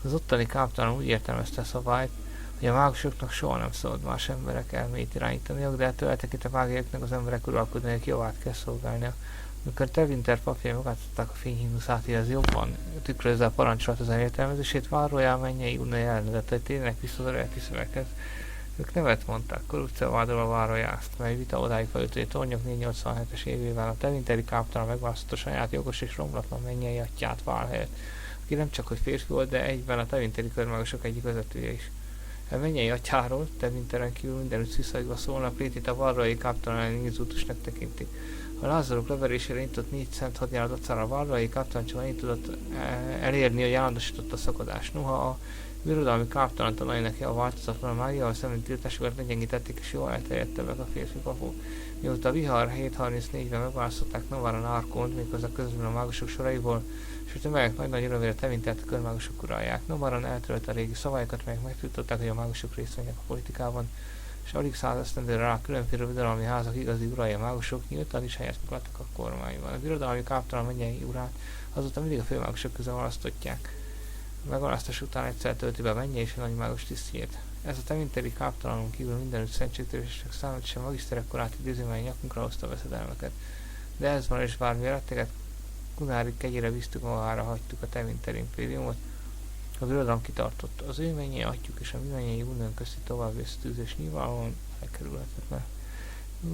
[SPEAKER 9] Az ottani káptalan úgy értelmezte a szabályt, hogy a mágusoknak soha nem szabad más emberek elméjét irányítaniak, de ettől eltekintve a mágiáknak az emberek uralkodniak javát kell szolgálnia. Amikor Tevinter papjai megadták a fényhimnuszát, hogy ez jobban tükrözze a parancsolat az elértelmezését, Valroya mennyei unai elnevezett, hogy tényleg vissza az eredeti szöveghez. Ők nevet mondták, korrupció vádolva Valroyát, mely vita odáig felült, hogy a tornyok 487-es évével a Tevinteri káptalan megválasztotta saját jogos és romlatlan mennyei atyját Val helyett, aki nem csak hogy férfi volt, de egyben a Tevinteri körmágosok egyik vezetője is. A mennyei atyáról Tevinteren kívül mindenütt sziszajgva szólnak, Prétit a Valroyai káptalan elleni inzultusnak tekinti. A lázarok leverésére nyitott 4 szent hadjárat dacára a Valroyai káptalan csak annyit tudott elérni, hogy állandósította a szakadást. Noha a birodalmi káptalan tanulnak a változatlan a mágiával szemben tiltásokat legyengítették, és jól elterjedtebbek a férfi papok. Mióta a vihar 734-ben megválasztották Novaran Arkont, méghozzá közben a mágusok soraiból, és a tömegek nagy örömére Tevintert a körmágusok uralják. Novaran eltörölte a régi szabályokat, melyek megtiltották, hogy a mágusok részt vennek a politikában, és alig 100 esztendőre rá különféle birodalmi házak igazi urai a mágusok nyíltan is helyet foglaltak a kormányban. A birodalmi káptalan mennyei urát azóta mindig a főmágusok közül választotják. A megválasztás után egyszer tölti be a mennyei és a nagy mágus tisztjét. Ez a Tevinteri káptalanon kívül mindenütt szentségtörések számít, sem magiszterek korát idéző, mely nyakunkra hozta a veszedelmeket. De ez van, és bármi retteget Kunári kegyére bíztuk, magára hagytuk a Tevinteri impériumot. A birodalom kitartott. Az ő mennyei atyjuk és a mi mennyei unión közti további összetűzés nyilvánvalóan elkerülhetetlen.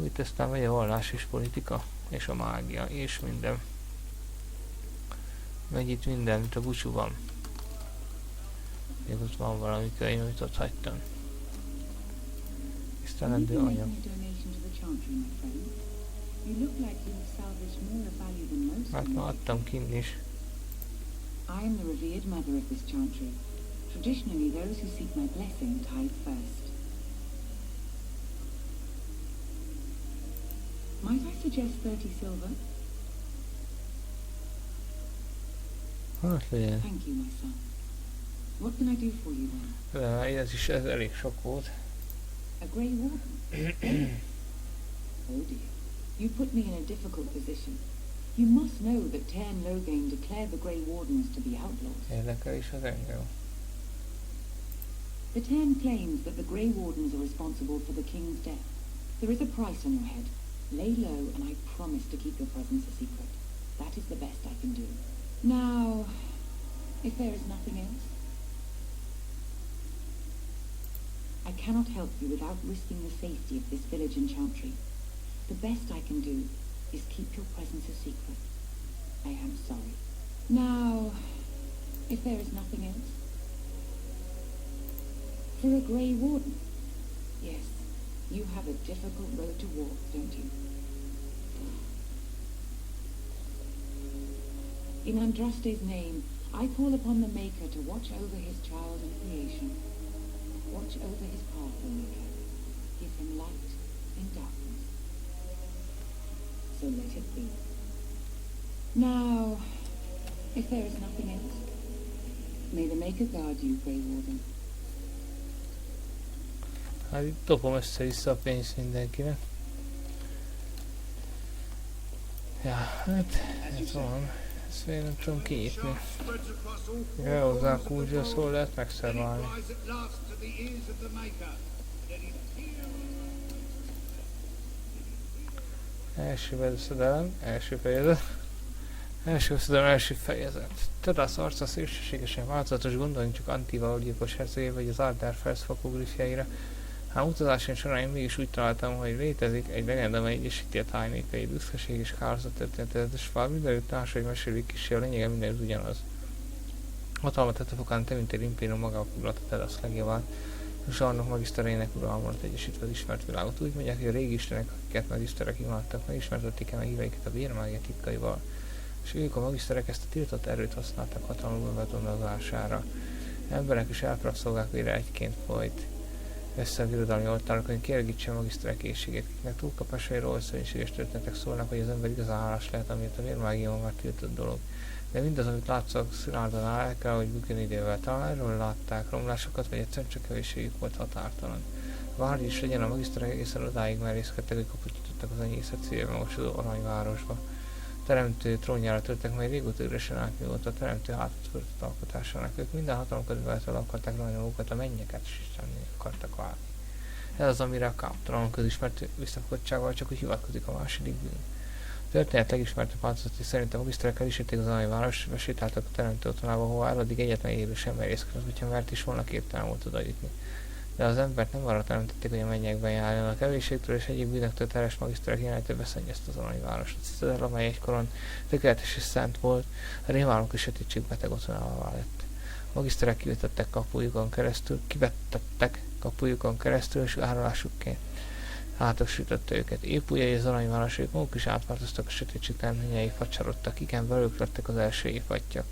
[SPEAKER 9] Itt aztán megy a vallás és politika, és a mágia, és minden. Megy itt minden, mint a búcsúban. Még ott van valami könyv, amit ott hagytam. Tisztelendő anyag. Hát már adtam kint is.
[SPEAKER 11] I am the revered mother of this chantry. Traditionally, those who seek my blessing tithe first. Might I suggest 30 silver?
[SPEAKER 9] Hát legyen.
[SPEAKER 11] Thank you, my son. What can I do for you then?
[SPEAKER 9] Ez elég sok volt.
[SPEAKER 11] A Grey Warden? Oh dear. You put me in a difficult position. You must know that Tern Logain declared the Grey Wardens to be outlaws.
[SPEAKER 9] Érdekel is az engem.
[SPEAKER 11] The Tern claims that the Grey Wardens are responsible for the king's death. There is a price on your head. Lay low and I promise to keep your presence a secret. That is the best I can do. Now, if there is nothing else, I cannot help you without risking the safety of this village and chantry. The best I can do is keep your presence a secret. I am sorry. Now, if there is nothing else. For a Grey Warden, yes, you have a difficult road to walk, don't you? In Andraste's name, I call upon the Maker to watch over his child in creation. Watch over his path, O Maker. Give him light in darkness. So let it be. Now, if there is nothing else, may the Maker guard you, Grey Warden.
[SPEAKER 9] Hát itt dobom össze-vissza a pénzt mindenkinek. Ja, hát ez van. Ezt még nem tudom kinyitni. Hozzá kulcsra szól lehet megszerválni. Első veszedelem, első fejezet. Első veszedelem, első fejezet. Tedasz arca szélsőségesen változatos, gondoljunk csak Antival gyilkos hercegébe, vagy az Ardár felszfakó grifjeire. Ám utazásom során én mégis úgy találtam, hogy létezik egy legenda, amely egyesíti a táj népei büszkeség és hálózat történetet, és bár mindenütt társai mesélik kissé, a lényege mindenütt ugyanaz. Hatalmat tetefokán tevintér impérium magába foglalta Tedas legjavát, és annak magisztereinek uralmat egyesítve az ismert világot. Úgy mondják, hogy a régi istenek, akiket magiszterek imádtak, megismertették el a híveiket a vérmágia titkaival, és ők a magiszterek ezt a tiltott erőt használták hatalmukban betonozására. Emberek és elprabszolgák vére egyként folyt össze a birodalmi oltárok, hogy kérgítse a magiszterek éhségét, kiknek túlkapásairól szörnyűséges történetek szólnak, hogy az ember igazán hálás lehet, amiért a vérmágia már tiltott dolog. De mindaz, amit látszak, szilárdan áll, el kell, hogy bukjon idővel. Talán erről látták romlásokat, vagy egyszerűen csak kevésségük volt határtalan. Várj is legyen, a magiszterek egészen odáig merészkedtek, hogy kaput nyitottak az enyészet szívében mosodó aranyvárosba. Teremtő trónjára törtek, mely régóta üresen állt, mióta a teremtő hátat fordított alkotásának. Ők minden hatalmukat miveltől akarták rajni magukat, a mennyeket is istenné akartak válni. Ez az, amire a káptalan közismert visszafogottsággal csak úgy hivatkozik a második bűn. A történet legismertebb változati szerint a magiszterek elismerték az aranyváros, és sétáltak a teremtő otthonába, hová eddig egyetlen élő sem merészkedett, hogyha mert is volna képtelen volt odaütni. De az embert nem arra teremtették, hogy a mennyekben járjon. A kevésségtől és egyéb bűnöktől teres magiszterek jelenlétől beszennyezte az aranyvárost. A citadel, amely egykoron tökéletes és szent volt, a rémálmok és sötétség beteg otthonává lett. A magiszterek kivetettek kapujukon keresztül, és árulásukként hátok sütötte őket. Épp úgy, hogy az aranyváros, ők maguk is átváltoztak a sötétség terményei, facsarodtak, igen, belőlük lettek az első évadjak.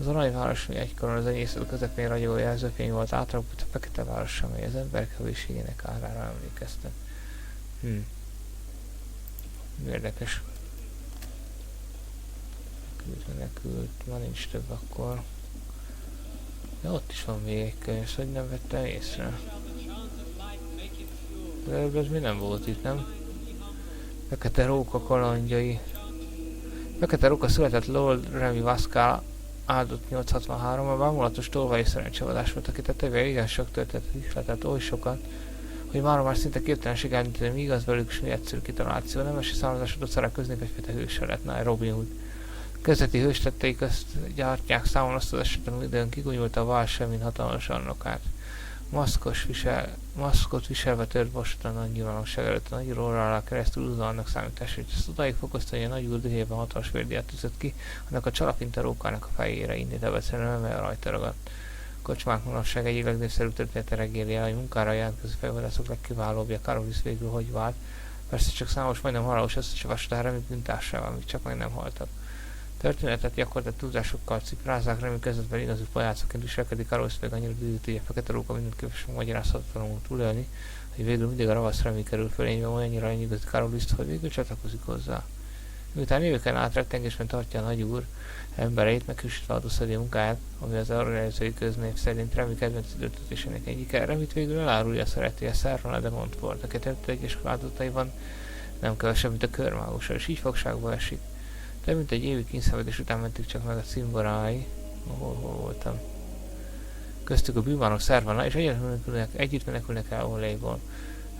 [SPEAKER 9] Az aranyváros, ami egykoron az enyészet közepén ragyogó jelzőfény volt, átalakult a fekete város, amely az emberek hőségének árára emlékeztet. Érdekes. Menekült, már nincs több akkor. De ott is van még egy könyv, hogy nem vettem észre. De ez mi nem volt itt, nem? Fekete Róka kalandjai. Fekete Róka született Lord Remy Vascal áldott 863-ban, bámulatos tolvai szerencsevadás volt, aki tetteve igen sok történetet ihletett oly sokat, hogy már szinte képtelenség elmíteni, mi igaz velük, és mi egyszerű kitaláció. Nemesi származásodott szarák köznék egyfajta hőse lett, Robin Hood. Közveti hőstettei közt gyártják számon azt az esetben, időn kigúnyult a válság, mint hatalmas arnokát. Maszkot viselve tört vasúton nagy nyilvánosság előtt a nagy róra alá keresztül úzva annak számításra, hogy ezt odáig fokozta, hogy a nagy úr dühében hatalmas vérdiát tűzött ki, annak a csalapinta rókának a fejére inni tevetszerűen, amely rajta ragadt. Kocsmák manapság egyik legnépszerűbb története regéli el, hogy munkára jelentkező fejvadászok legkiválóbbja Karolis végül hogy vált. Persze csak számos majdnem halálos összecsapásod Remy bűntársával, amíg csak meg nem haltak. Történetet gyakorlatilag túlzásokkal ciprázzák, Remy kezdetben igazú pajácaként viselkedik, Karolis meg annyira bűvít, hogy a fekete róka mindent képes magyarázhatatlanul túlélni, hogy végül mindig a ravasz Remy kerül fölénybe, olyannyira lenyűgözi Karoliszt, hogy végül csatlakozik hozzá. Miután éveken át rettengésben tartja a nagy úr embereit, meghűsítve adószadi munkáját, ami az organizálói köznév szerint Remy kedvenc időtöltésének egyike, Remyt végül elárulja a szeretője Sir de Montfort, aki tett egyes áldozataiban nem kevesebb, mint a körmágussal, és így fogságba esik. Több mint egy évi kényszenvedés után mentik csak meg a cimborái, hol voltam. Köztük a bűnbánok Sir és együtt menekülnek el Oléból.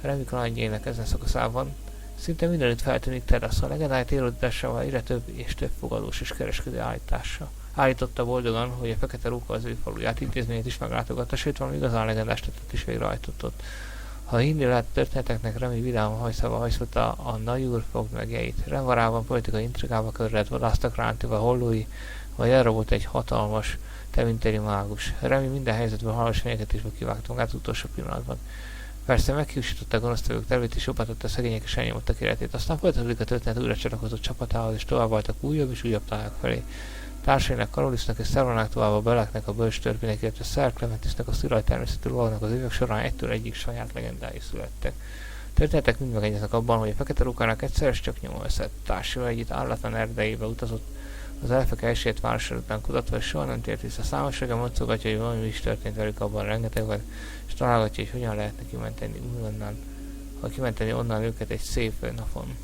[SPEAKER 9] Remy kalandjainak ezen szakaszában szinte mindenütt feltűnik Tedas, a legendáját élődésával egyre több és több fogadós és kereskedő állítása. Állította boldogan, hogy a fekete róka az ő faluját, intézményét is meglátogatta, sőt valami igazán legendás tettet is végrehajtott. Ha hinni lehet történeteknek, Remy vidám hajszával hajszolta a nagyúr fogd megjeit. Renvarában politikai intrigába körülött vadásztak rántival hollói, vagy elrabolt egy hatalmas tevintéri mágus. Remy minden helyzetből halálos fenyegetésből kivágta magát az utolsó pillanatban. Persze meghiúsította a gonosztevők tervét és jobbá tette a szegények és elnyomottak életét. Aztán folytatódik a történet újra csatlakozott csapatához, és tovább voltak újabb és újabb tájak felé. Társainak Karolisnak és Sir tovább a Beleknek, a bölcs törvények, illetve Sir Clementisnek a sziraj természetű lovagnak az évek során egytől egyik saját legendái születtek. Történetek mind megegyeznek abban, hogy a fekete rókának egyszer csak nyoma veszett. Társaival együtt állatlan erdejébe utazott, az elfek elsőjét városra után kutatva, és soha nem tért vissza. Számos reggel mocogatja, hogy valami is történt velük abban rengeteg van, és találgatja, hogy hogyan lehetne kimenteni onnan őket egy szép napon.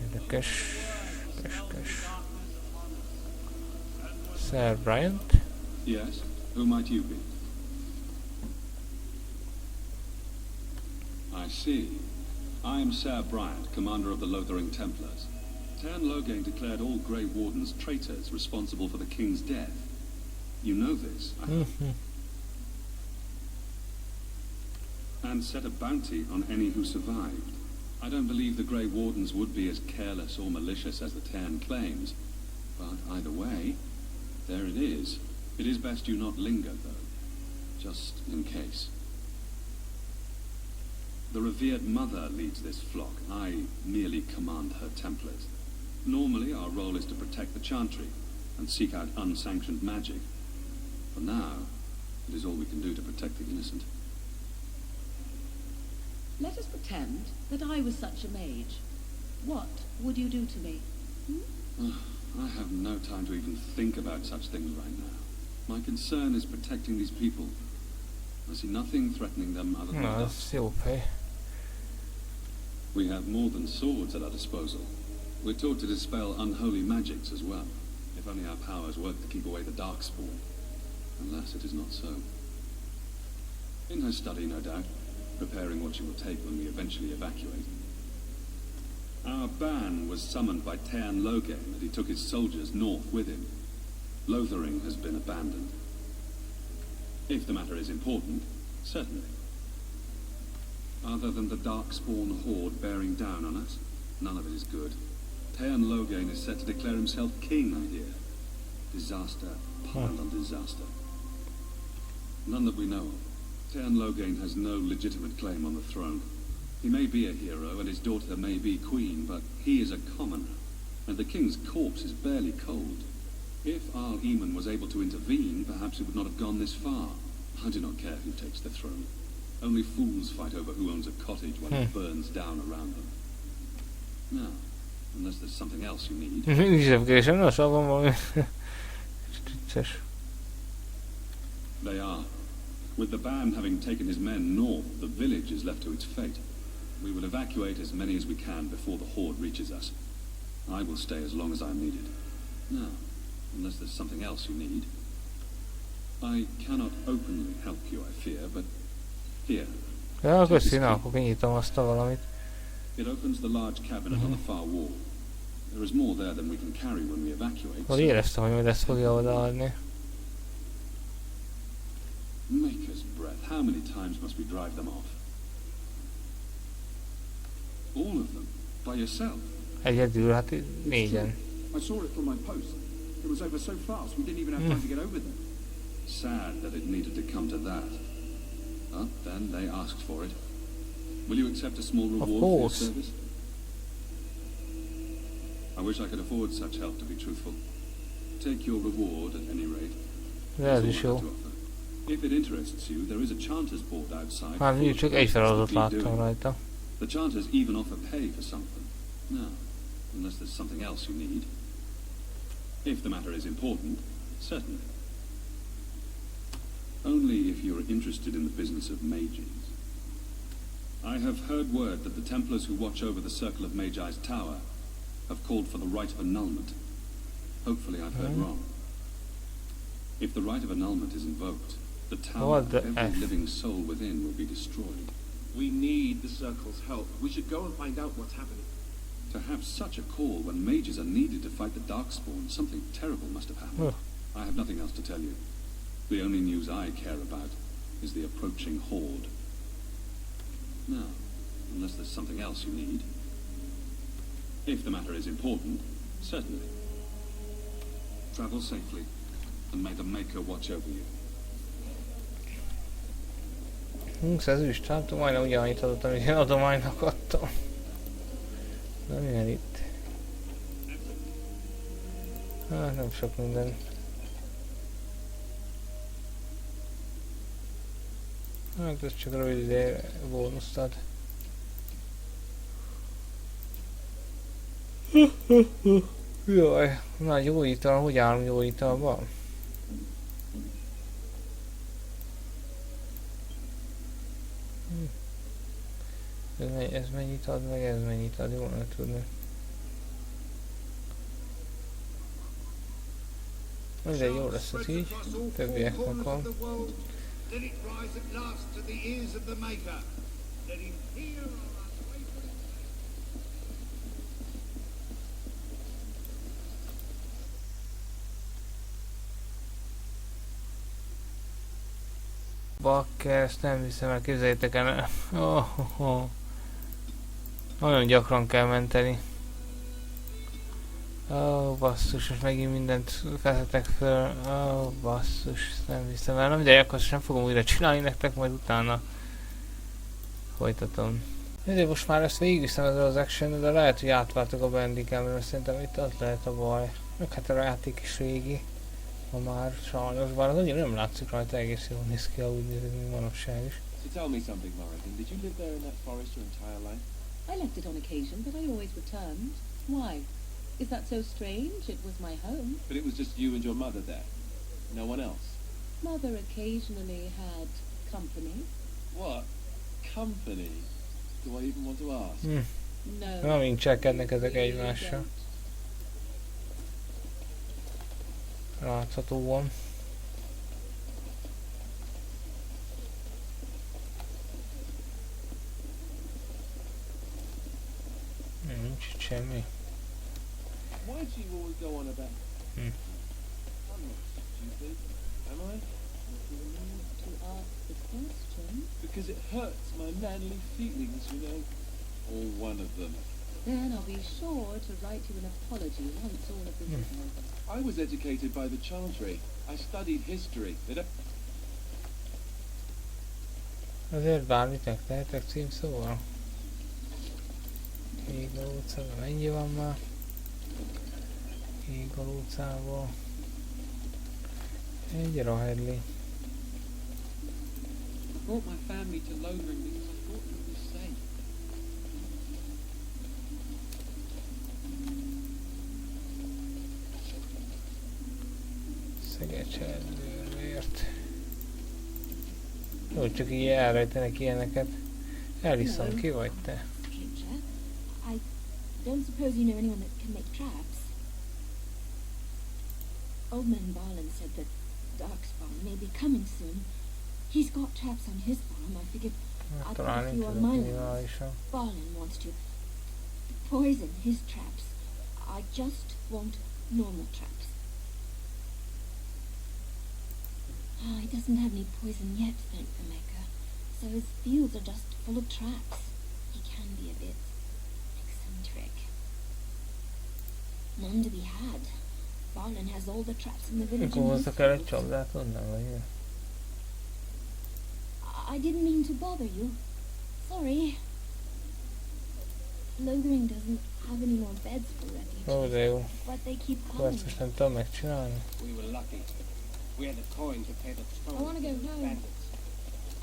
[SPEAKER 9] Érdekes. Sir Bryant?
[SPEAKER 20] Yes, who might you be? I see. I am Sir Bryant, commander of the Lothering Templars. Tan Logain declared all Grey Wardens traitors responsible for the king's death. You know this, I hope. And set a bounty on any who survived. I don't believe the Grey Wardens would be as careless or malicious as the Tan claims,
[SPEAKER 5] But either way, there it is. It is best you not linger, though, just in case. The revered mother leads this flock. I merely command her Templars. Normally, our role is to protect the Chantry and seek out unsanctioned magic. For now, it is all we can do to protect the innocent.
[SPEAKER 8] Let us pretend that I was such a mage. What would you do to me?
[SPEAKER 5] I have no time to even think about such things right now. My concern is protecting these people. I see nothing threatening them other than us. We have more than swords at our disposal. We're taught to dispel unholy magics as well. If only our powers work to keep away the Darkspawn. Unless it is not so. In her study, no doubt, preparing what she will take when we eventually evacuate. Our ban was summoned by Tairn Logain, and he took his soldiers north with him. Lothering has been abandoned. If the matter is important, certainly. Other than the Darkspawn horde bearing down on us, none of it is good. Tairn Logain is set to declare himself king, I hear. Disaster piled on disaster. None that we know of. Tairn Logain has no legitimate claim on the throne. He may be a hero, and his daughter may be queen, but he is a commoner, and the king's corpse is barely cold. If Arl Eamon was able to intervene, perhaps it would not have gone this far. I do not care who takes the throne. Only fools fight over who owns a cottage when it burns down around them. Now, unless there's something else you need. They are. With the ban having taken his men north, the village is left to its fate. We will evacuate as many as we can before the horde reaches us. I will stay as long as I am needed. Now, unless there's something else you need. I cannot openly help you, I fear, but here.
[SPEAKER 9] Ja, köszi, na, akkor kinyitom azt a valamit.
[SPEAKER 5] It opens the large cabinet on the far wall. There is more there than we can carry when we evacuate.
[SPEAKER 9] Hogy éreztem, hogy majd ezt fogja odaadni.
[SPEAKER 5] Maker's breath. How many times must we drive them off? All of them? By yourself?
[SPEAKER 9] Egyedül, hát négyen.
[SPEAKER 15] I saw it from my post. It was over so fast we didn't even have time to get over there.
[SPEAKER 5] Sad that it needed to come to that. But then they asked for it. Will you accept a small reward for your service? I wish I could afford such help, to be truthful. Take your reward at any rate.
[SPEAKER 9] Ez is jó.
[SPEAKER 5] If it interests you, there is a chanter's board outside.
[SPEAKER 9] Hát mindig csak egy feladatot láttam rajta.
[SPEAKER 5] The chanters even offer pay for something. Now, unless there's something else you need. If the matter is important, certainly. Only if you're interested in the business of mages. I have heard word that the Templars who watch over the Circle of Magi's tower have called for the rite of annulment. Hopefully I've heard wrong. If the rite of annulment is invoked, the tower, every living soul within will be destroyed.
[SPEAKER 10] We need the Circle's help. We should go and find out what's happening.
[SPEAKER 5] To have such a call when mages are needed to fight the Darkspawn, something terrible must have happened. I have nothing else to tell you. The only news I care about is the approaching horde. Now, unless there's something else you need. If the matter is important, certainly. Travel safely, and may the Maker watch over you.
[SPEAKER 9] 20 ezüst, majdnem ugyanannyit adott, amit én adománynak adtam. Na milyen itt? Hát nem sok minden. Hát ez csak rövid idejére bónuszt ad. Jaj, na gyógyítal, hogy állunk gyógyítalban? Ez mennyit ad, meg ez mennyit ad, jól nem tudni. Mindegy, jó lesz ez így, többieknek van. Bakker, ezt nem hiszem el, képzeljétek el. Nagyon gyakran kell menteni. Ó, basszus, most megint mindent feltettek föl. Ó, basszus, nem hiszem el. Nem, de akkor sem fogom újra csinálni nektek, majd utána folytatom. Ezért most már ezt végigviszem ezzel az action, de lehet, hogy átváltok a bandicamra, mert szerintem itt az lehet a baj. Meg hát a játék is régi. Ma már sajnos, bár az annyira nem látszik rajta, egész jól néz ki, ahogy nézik, mint manapság is.
[SPEAKER 10] So tell me something, Morrigan. Did you live there in that forest your entire life?
[SPEAKER 8] I left it on occasion, but I always returned. Why? Is that so strange? It was my home.
[SPEAKER 10] But it was just you and your mother there? No one else?
[SPEAKER 8] Mother occasionally had company.
[SPEAKER 10] What? Company? Do I even want to ask?
[SPEAKER 8] No.
[SPEAKER 9] Na, mint cselkednek ezek egymással. Láthatóan. Nincs itt semmi.
[SPEAKER 10] Why do you always go on about... I'm not stupid, am I?
[SPEAKER 8] You need to ask the question.
[SPEAKER 10] Because it hurts my manly feelings, you know. Or one of them.
[SPEAKER 8] Then I'll be sure to write you an apology once all of this is over.
[SPEAKER 10] I was educated by the Chantry. I studied history.
[SPEAKER 9] Azért bármit megtehetek címszóval. Égoló utcában mennyi van már? Égoló utcából. Egy rohedli.
[SPEAKER 18] I brought my family to Lothering because I thought it would be safe.
[SPEAKER 9] Szegecselendőrért. Jó, csak így elrejtenek ilyeneket. Eliszom, ki vagy te?
[SPEAKER 14] Stranger, I don't suppose you know anyone that can make traps. Old Man Barlin said that Darkspawn may be coming soon. He's got traps on his farm. I figured I'd put a few on my ones. Barlin wants to poison his traps. I just want normal traps. Oh, he doesn't have any poison yet, thank the Maker. So his fields are just full of traps. He can be a bit eccentric. None to be had. Barlin has all the traps in the village. I didn't mean to bother you. Sorry. Lothering doesn't have any more beds for refugees. But they keep coming.
[SPEAKER 18] We were lucky. We had a coin to pay the toll.
[SPEAKER 14] I want to go home.
[SPEAKER 18] Bandits.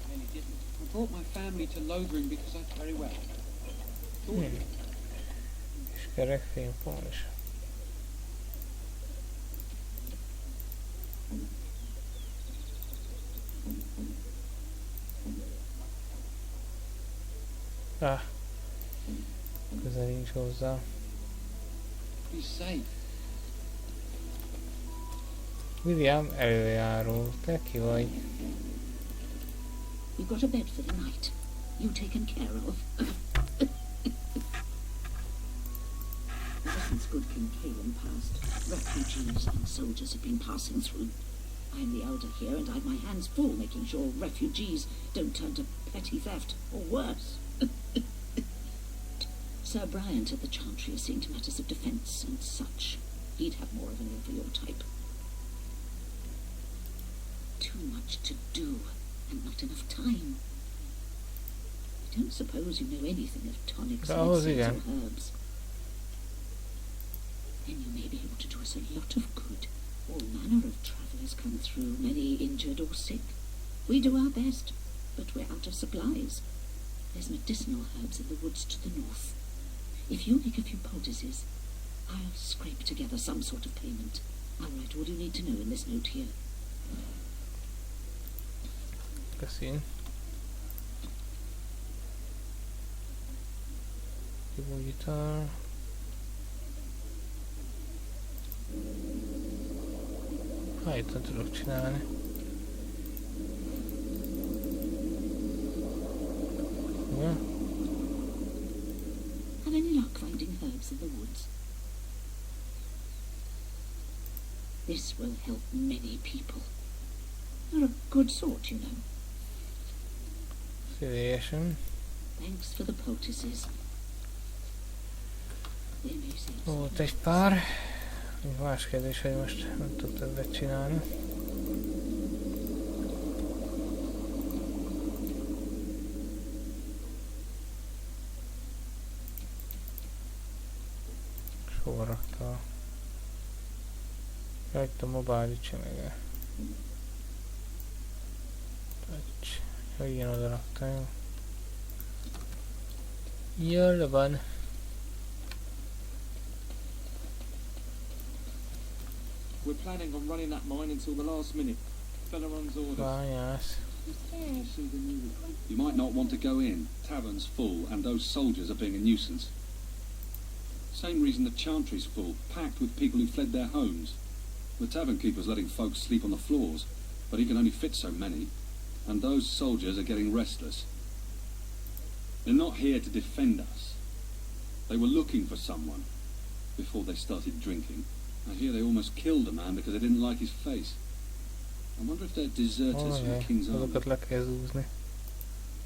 [SPEAKER 18] Many didn't. I brought my family to Lothering because I very well.
[SPEAKER 9] És kerekfém polish. Közel nincs hozzá.
[SPEAKER 18] Be safe.
[SPEAKER 9] William előjáró, te ki vagy?
[SPEAKER 11] We've got a bed for the night. You taken care of. Ever since good King Caleb passed, refugees and soldiers have been passing through. I'm the elder here, and I've my hands full making sure refugees don't turn to petty theft, or worse. Sir Bryant at the Chantry is seeing to matters of defence and such. He'd have more of an ear for your type. Too much to do, and not enough time. I don't suppose you know anything of tonics, elixirs, or herbs. Then you may be able to do us a lot of good. All manner of travellers come through, many injured or sick. We do our best, but we're out of supplies. There's medicinal herbs in the woods to the north. If you make a few poultices, I'll scrape together some sort of payment. I'll write all you need to know in this note here.
[SPEAKER 9] Köszönöm. Kibújítál. Itt tudok csinálni. Ja.
[SPEAKER 11] Have any luck finding herbs in the woods? This will help many people. You're a good sort, you know.
[SPEAKER 9] Szívesen.
[SPEAKER 11] Thanks for the poultices.
[SPEAKER 9] Volt egy pár. Más kérdés, hogy most nem tudok többet csinálni. És hova rakta? Itt a mobile csemege. Ja, igen, oda rakta, jó. Jól van.
[SPEAKER 20] We're planning on running that mine until the last minute. Fella runs orders.
[SPEAKER 9] Yes.
[SPEAKER 12] You might not want to go in. Tavern's full, and those soldiers are being a nuisance. Same reason the Chantry's full, packed with people who fled their homes. The tavern keeper's letting folks sleep on the floors, but he can only fit so many. And those soldiers are getting restless. They're not here to defend us. They were looking for someone before they started drinking. I hear they almost killed a man because they didn't like his face. I wonder if they're deserters from the King's army.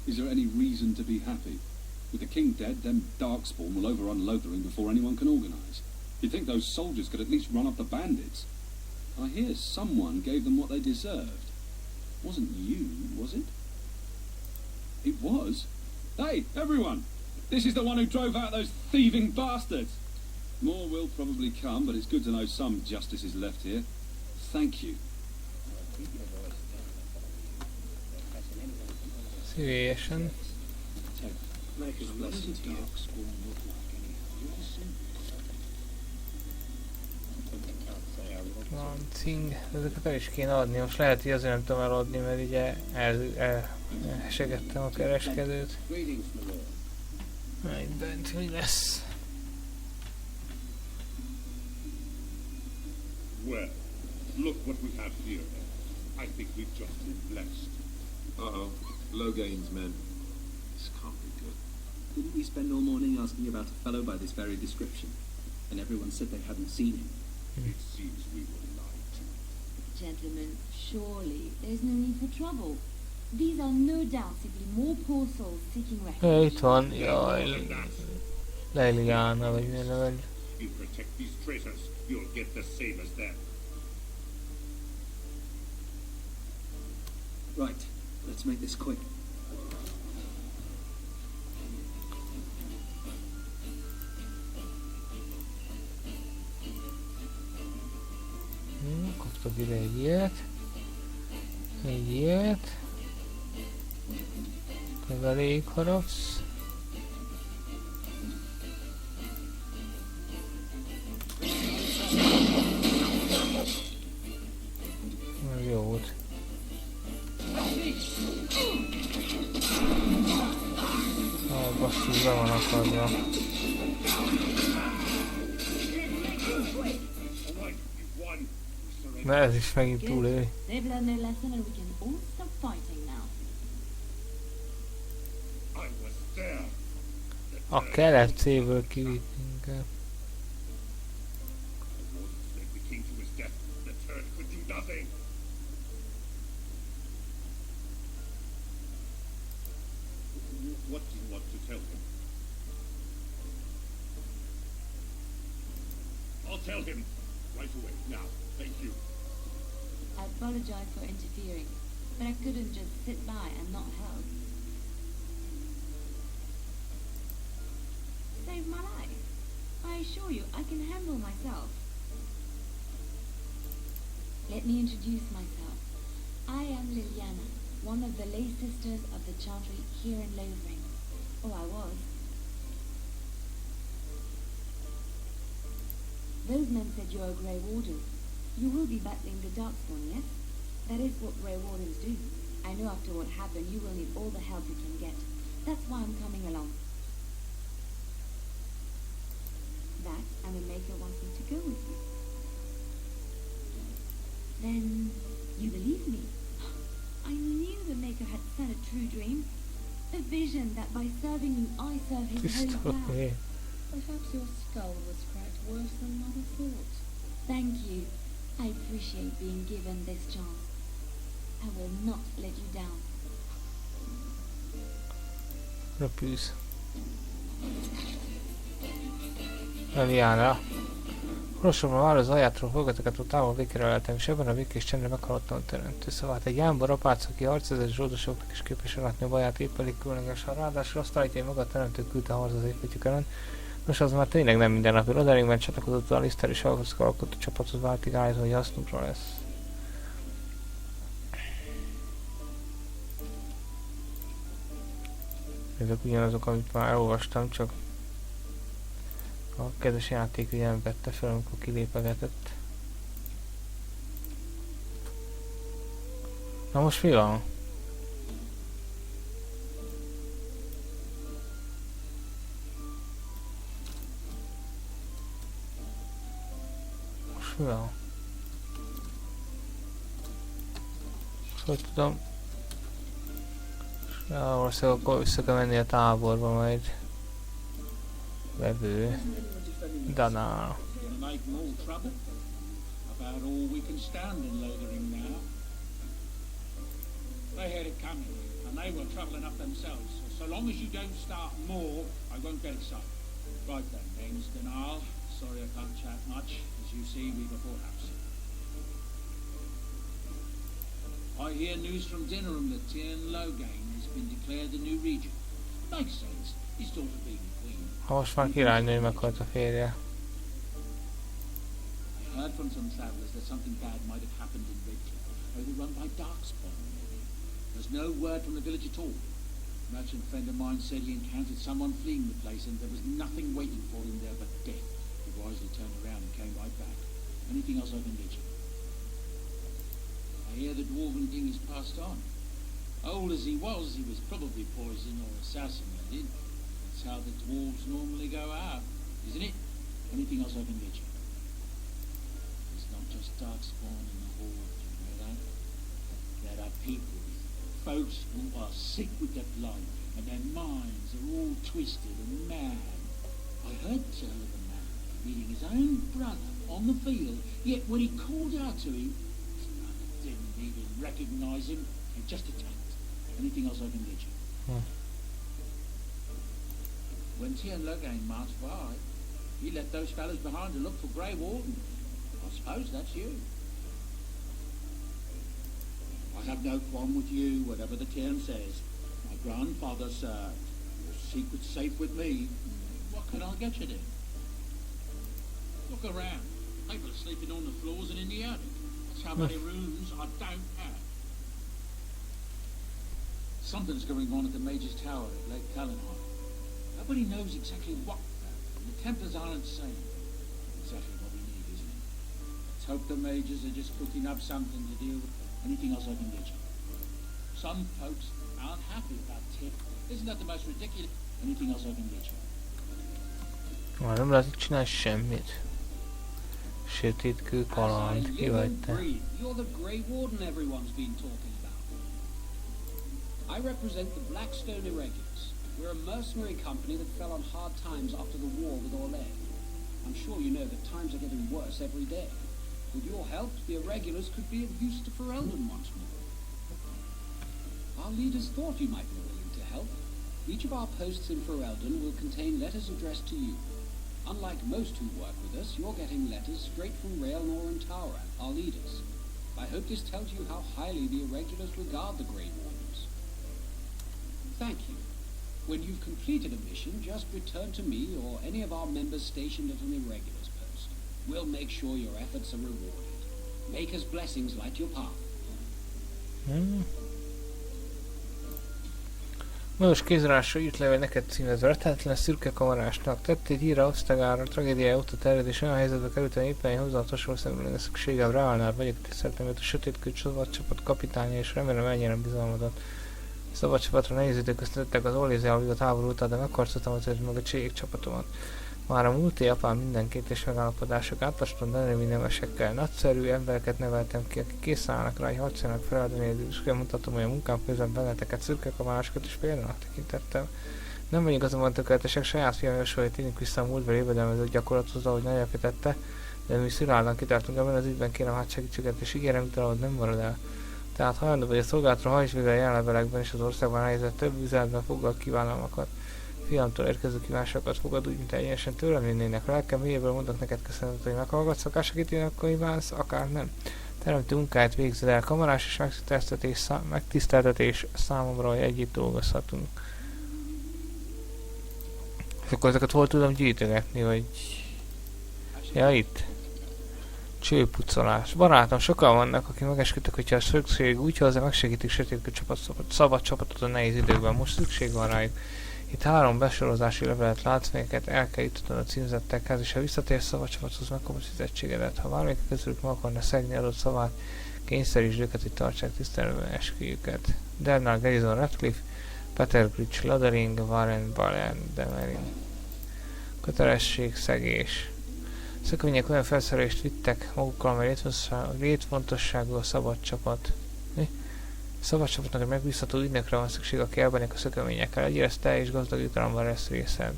[SPEAKER 12] Is there any reason to be happy? With the King dead, them Darkspawn will overrun Lothering before anyone can organise. You'd think those soldiers could at least run up the bandits. I hear someone gave them what they deserved. Wasn't you, was it? It was? Hey, everyone! This is the one who drove out those thieving bastards! More will probably come, but it's good to know some justice is left here. Thank you.
[SPEAKER 9] Szívesen. Lancing. Ezeket el is kéne adni. Most lehet, hogy azért nem tudom eladni, mert ugye elsegettem a kereskedőt. Itt bent mi lesz?
[SPEAKER 21] Well, look what we have here. I think we've just been blessed.
[SPEAKER 7] Uh-oh. Loghain's men. This can't be good.
[SPEAKER 22] Didn't we spend all morning asking about a fellow by this very description? And everyone said they hadn't seen him.
[SPEAKER 21] It seems we were lied to.
[SPEAKER 14] Gentlemen, surely there's no need for trouble. These are no doubt simply more poor souls seeking refuge.
[SPEAKER 9] Itt van, jaj. Leliana, vagy mi neved.
[SPEAKER 21] You protect these traitors, you'll get the same as them.
[SPEAKER 22] Right, let's make this quick.
[SPEAKER 9] Kaptok ide egy ilyet. Egy ilyet. Te elég harapsz. Ez jó volt. Basszus, be van akadva. De ez is megint túléli. A kelepcéből kivittünk el.
[SPEAKER 21] What do you want to tell him? I'll tell him right away. Now, thank you.
[SPEAKER 14] I apologize for interfering, but I couldn't just sit by and not help. Saved my life. I assure you, I can handle myself. Let me introduce myself. I am Liliana, one of the lay sisters of the Chantry here in Lothering. Oh, I was. Those men said you're a Grey Warden. You will be battling the Darkspawn, yes? That is what Grey Wardens do. I know after what happened you will need all the help you can get. That's why I'm coming along. That and the Maker wants me to go with you. Then you believe me? I knew the Maker had sent a true dream. A vision that by serving you I serve his holy vow.
[SPEAKER 16] Perhaps your skull was cracked worse than Mother thought.
[SPEAKER 14] Thank you. I appreciate being given this chance. I will not let you down.
[SPEAKER 9] Repuse. Eliána. Orvosomban már az ajátról forgatokat távol békére leltem, és ebben a békés csendre meghallottam a teremtő szavát. Egy jámbor apác, aki harcezett zsoldosoknak is képes látni a baját, épp elég különlegesen. Ráadásul azt állítja, hogy maga a teremtő küldte a harc az építjük ellen. Nos, az már tényleg nem mindennapi. Lotheringben csatlakozott a Lister és alkotó csapathoz váltig állítva, hogy hasznunkra lesz. Ezek ugyanazok, amit már elolvastam, csak a kedves játék ugye nem vette fel, amikor kilépegetett. Na most mi van? Most mi van? Hogy tudom? Valószínűleg akkor vissza kell menni a táborba majd. Levő. Danál.
[SPEAKER 1] Gonna make more trouble? About all we can stand in Lothering now. They had it coming, and they were troubling up themselves. So long as you don't start more, I won't get excited. Right then, name's Danal. Sorry I can't chat much. As you see, we've a full house. I hear news from Dinnerham that Tien Logain has been declared the new regent. Makes sense. His daughter being the queen.
[SPEAKER 9] Ha most már királynő meghalt a férje.
[SPEAKER 1] I heard from some travellers that something bad might have happened in Redcliffe, overrun by darkspawn maybe. There's no word from the village at all. A merchant friend of mine said he encountered someone fleeing the place and there was nothing waiting for him there but death. He wisely turned around and came right back. Anything else I can get you? I hear the dwarven king is passed on. Old as he was probably poisoned or assassinated. That's how the dwarves normally go out, isn't it? Anything else I can get you? It's not just darkspawn in the horde, you know that? There are people, folks who are sick with their blood, and their minds are all twisted and mad. I heard tell of a man meeting his own brother on the field, yet when he called out to him, didn't even recognize him, he just attacked. Anything else I can get you? When Tien Logain marched by, he left those fellows behind to look for Grey Warden. I suppose that's you. I have no qualm with you, whatever the Tien says. My grandfather served. Your secret's safe with me. What can I get you then? Look around. People are sleeping on the floors and in the attic. That's how many rooms I don't have. Something's going on at the Major's Tower at Lake Callanheim. Nobody knows exactly what, and the Templars aren't saying. Exactly what we need, isn't it? Let's hope the Majors are just cooking up something to deal with. Anything else I can get you? Some folks aren't happy about Tip. Isn't that the most ridiculous? Anything else I can get you?
[SPEAKER 9] Már nem lehet csinálni semmit. Sötétkő kaland, ki vagy te?
[SPEAKER 18] You're the Grey Warden everyone's been talking about. I represent the Blackstone Irregulars. We're a mercenary company that fell on hard times after the war with Orlais. I'm sure you know that times are getting worse every day. With your help, the Irregulars could be of use to Ferelden once more. Our leaders thought you might be willing to help. Each of our posts in Ferelden will contain letters addressed to you. Unlike most who work with us, you're getting letters straight from Raelnor and Tara, our leaders. I hope this tells you how highly the Irregulars regard the Grey Wardens. Thank you. When you've completed a mission, just return to me or any of our members stationed at an Irregulars post. We'll make sure your efforts are rewarded. Maker's blessings light your path.
[SPEAKER 9] Most kézrásra írt levél neked címezve, rettenetlen szürke kamarásnak tett egy híre Osztagára, tragédiája óta terjed, és olyan helyzetbe kerültem, éppen egy hozzáatos országban lenne szükségem. Rálnár vagyok, tiszteltem őt a sötétkő szabadcsapat kapitánya, és remélem elnyerem bizalmadat. A szabadcsapatra nehéz idők közt lettek az Orlézzel háborúta, de megharcoltam azért meg a cségek csapatomat. Már a múlt apám mindenkét és megállapodások átlastan denőmi nevesekkel. Nagyszerű embereket neveltem ki, akik készen állnak rá, hogy harcoljanak Ferelden, és mutatom, hogy a munkám közben benneteket szürkekamásokat is példának tekintettem. Nem vagyunk azonban tökéletesek, saját fiam javasolja, hogy tényleg vissza a múltbeli jövedelmező gyakorlathoz, ahogy nagyapja tette, de mi szilárdan kitártunk ebben az ügyben, kérem hát segítséget, és ígérem, hogy talán nem marad el. Tehát hajlandó vagy a szolgálatra, ha is végre jelenlevelekben és az országban helyezett több üzenetben foglal kívánalmakat. Fiamtól érkező kívásokat fogad úgy, mint egyenesen tőlem jönnének. Lelkem mélyéből mondok neked köszönetet, hogy meghallgatsz, akár segíteni, akkor kívánsz, akár nem. Teremtő munkáját végzed el, kamarás és megtiszteltetés számomra, hogy együtt dolgozhatunk. És akkor ezeket hol tudom gyűjtögetni, hogy... Ja, itt. Csőpucolás. Barátom, sokan vannak, akik megesküdtek, hogyha a szükség úgy hozzá, megsegítik sötétkő szabad csapatot a nehéz időkben. Most szükség van rájuk. Itt 3 besorozási levelet látsz, melyeket el kell jutatnod a címzettekhez, és ha visszatérsz szabad csapathoz, megkapod fizetségedet. Ha bármelyik közülük meg akarna szegni adott szavát, kényszerítsd őket, hogy tartsák tiszteletben esküjüket. Dernal Garrison Radcliffe, Peter Bridge Lothering, Warren Balen Demerin. Kötelességszegés. Szökvények olyan felszerelést vittek magukkal, amely létfontosságú a szabad csapat. Mi? Szabad csapatnak egy megbízható ügynökre van szükség, aki elbánik a szökvényekkel. Egyérez te és gazdag jutalomban lesz részed.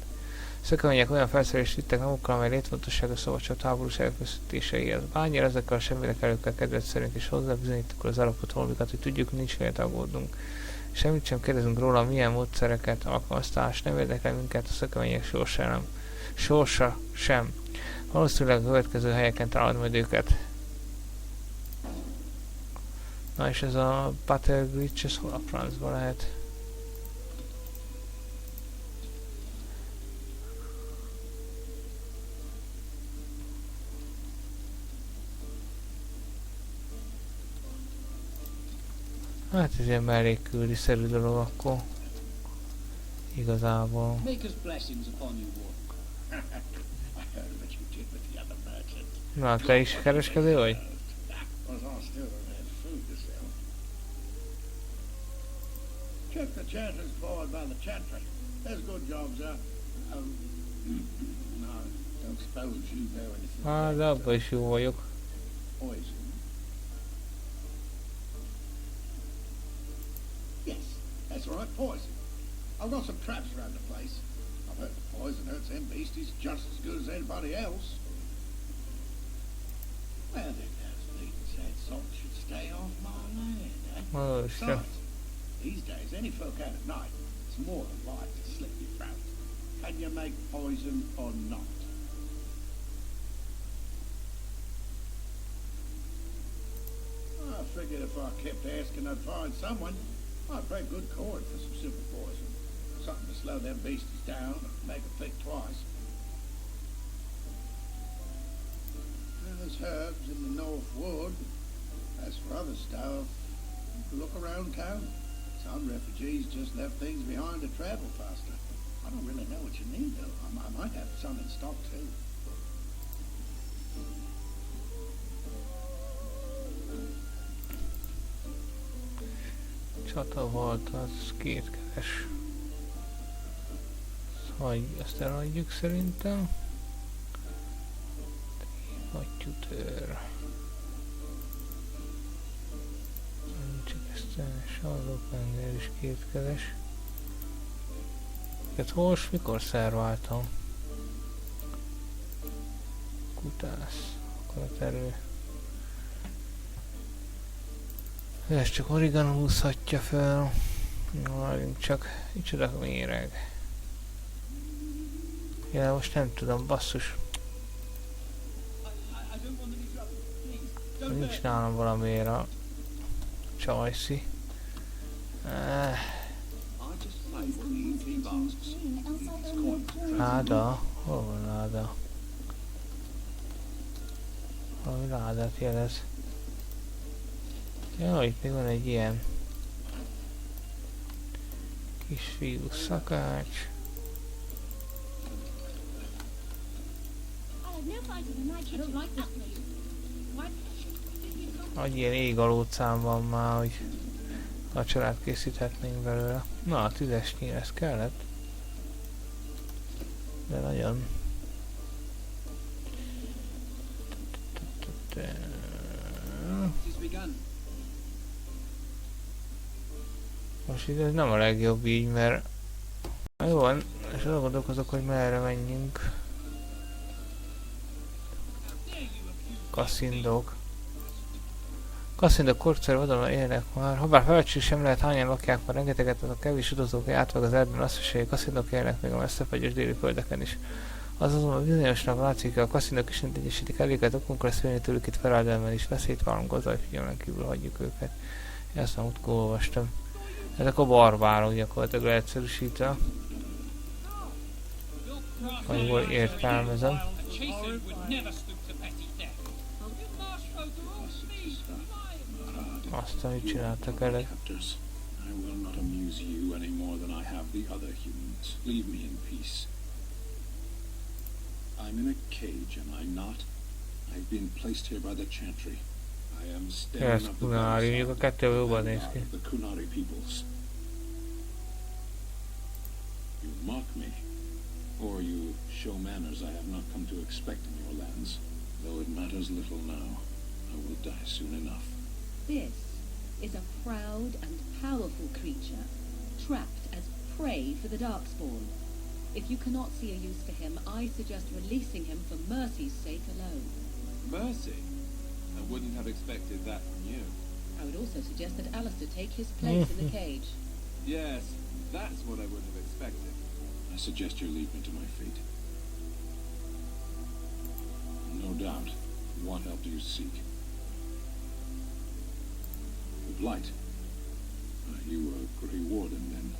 [SPEAKER 9] Szökvények olyan felszerelést vittek magukkal, amely létfontosságú a szabad csapat háborús elkészítéseihez. Bányér ezekkel a semmilek előkkel kedvet szerint és hozzá bizonyítok az alapot holmikat, hogy tudjuk, nincs miért aggódunk. Semmit sem kérdezünk róla, milyen módszereket alkalmaztál, nem érdekel minket a szökvények sorsa sem. Valószínűleg a következő helyeken találod majd őket. Na és ez a Peter Bridge, ez hol a francba lehet? Hát ez ilyen mellékküldi-szerű dolog akkor. Igazából. Na, te is kereskedő vagy?
[SPEAKER 2] Check the chanters forward by the chantry. There's good jobs out. No, don't suppose you know anything.
[SPEAKER 9] Hát, de abban is jó vagyok.
[SPEAKER 2] Poison. Yes, that's right, poison. I've got some traps around the place. I've heard the poison hurts them beasties just as good as anybody else. Well, then those leaders said salt should stay off my land, eh?
[SPEAKER 9] Oh, sure.
[SPEAKER 2] These days, any folk out at night, it's more than like to slit your throat. Can you make poison or not? I figured if I kept asking, I'd find someone. I'd pay good coin for some simple poison. Something to slow them beasties down and make them think twice. There's herbs in the North Wood. As for other stuff, look around town. Some refugees just left things behind to travel faster. I don't really know what you need, though. I might have some in stock, too.
[SPEAKER 9] Csata volt, az kétkeres. Ezt eladjuk szerintem. Hattyútőr. Csak ezt sarlópennél is kétkeres. Hát most mikor szerváltam? Kutász. Akaraterő. Ez csak origano húzhatja fel. Várjunk csak. Micsoda méreg. Ja, most nem tudom, basszus. Nincs nálam valamiért a csajszi. Láda? Hol van láda? Valami ládát jelez. Ja, itt még van egy ilyen kisfiú szakács. Nagy ilyen égalócám van már, hogy vacsorát készíthetnénk belőle. Na, a tüzesnyír, ez kellett. De nagyon. Most ez nem a legjobb így, mert jó van, és arra gondolkozok, hogy merre menjünk. Kaszindok. Kasszindok korcsoly vadonban élnek már. Habár felcsül sem lehet, hányan lakják már rengeteget, az a kevés utazók átvág az erdőn, azt is, hogy a kasszindok élnek még a messzefagyos déli földeken is. Az azonban bizonyosnak látszik, hogy a kasszindok ismét egyesítik eléket, okunkra szülni tőlük itt Fereldelmen is veszélyt várunk hozzá, hogy figyelmen kívül hagyjuk őket. Én azt már utkó olvastam. Ezek a barbárok gyakorlatilag leegyszerűsítve. Ha jól értelmezem. Azt, amit csináltak elég.
[SPEAKER 3] I will not amuse you any more than I have the other humans. Leave me in peace. I'm in a cage, am I not? I've been placed here by the Chantry. I am standing up the Kunari peoples. You mock me, or you show manners I have not come to expect in your lands. Though it matters little now, I will die soon enough.
[SPEAKER 8] This is a proud and powerful creature, trapped as prey for the Darkspawn. If you cannot see a use for him, I suggest releasing him for mercy's sake alone.
[SPEAKER 10] Mercy? I wouldn't have expected that from you.
[SPEAKER 8] I would also suggest that Alistair take his place in the cage.
[SPEAKER 10] Yes, that's what I would have expected.
[SPEAKER 3] I suggest you leave me to my fate. No doubt. What help do you seek? The Blight. You were a Grey Warden, then.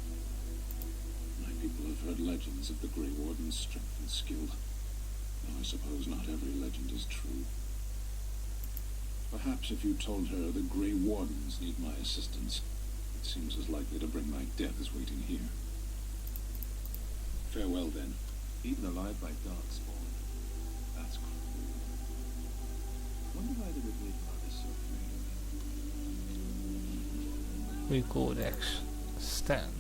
[SPEAKER 3] My people have heard legends of the Grey Warden's strength and skill. Though I suppose not every legend is true. Perhaps if you told her the Grey Wardens need my assistance, it seems as likely to bring my death as waiting here. Farewell, then.
[SPEAKER 10] Eaten alive by Darkspawn. That's cruel. Wonder why they would make others so afraid of it.
[SPEAKER 9] Új kódex. Stan.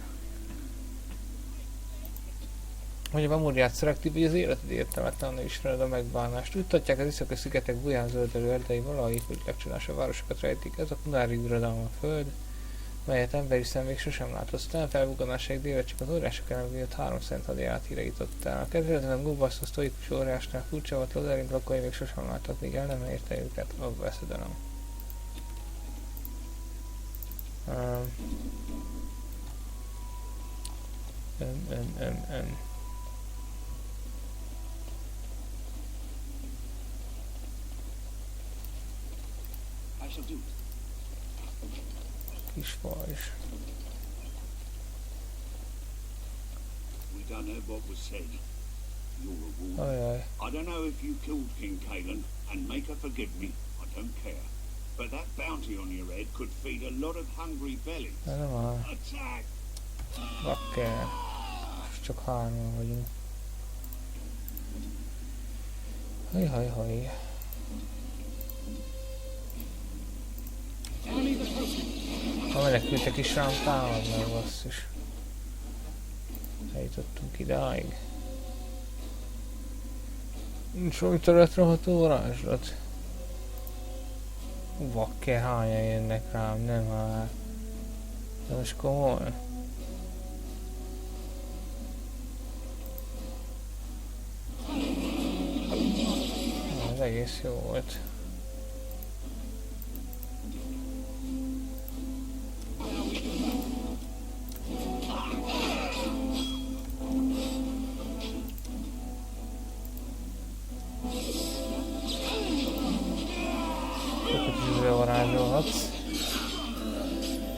[SPEAKER 9] Hogy a memóriát szelektív, hogy az életed értelmetlen, nem ismered a megbánást. Tudtatják az északi szigetek buján zöldelő erdei valahogy, hogy legcsodásabb városokat rejtik. Ez a Kunári uradalom a föld, melyet emberi szem még sosem látott. Stan felbuganásáig délre csak az óriások ellen vélt 3 szent hadjárát híreított el. A kedvezetlen Gulbasz a sztoikus óriásnál furcsa volt, Lothering lakói még sosem láttak, míg el nem érte őket a veszedelem. Kis fajs.
[SPEAKER 2] We done heard what was said. You're a woman. I don't know if you killed King Kalen, and make her forgive me, I don't care. But that bounty on your head could feed a lot of hungry bellies. Attack!
[SPEAKER 9] Bakker. Csak 3-an vagyunk. Haj. Ha menekültek is rám támadnak, basszus. Eljutottunk idáig. Nincs valami területroható varázslat. Bakker, hányan jönnek rám, nem már. De most komoly. Ez egész jó volt. Varázsolhatsz.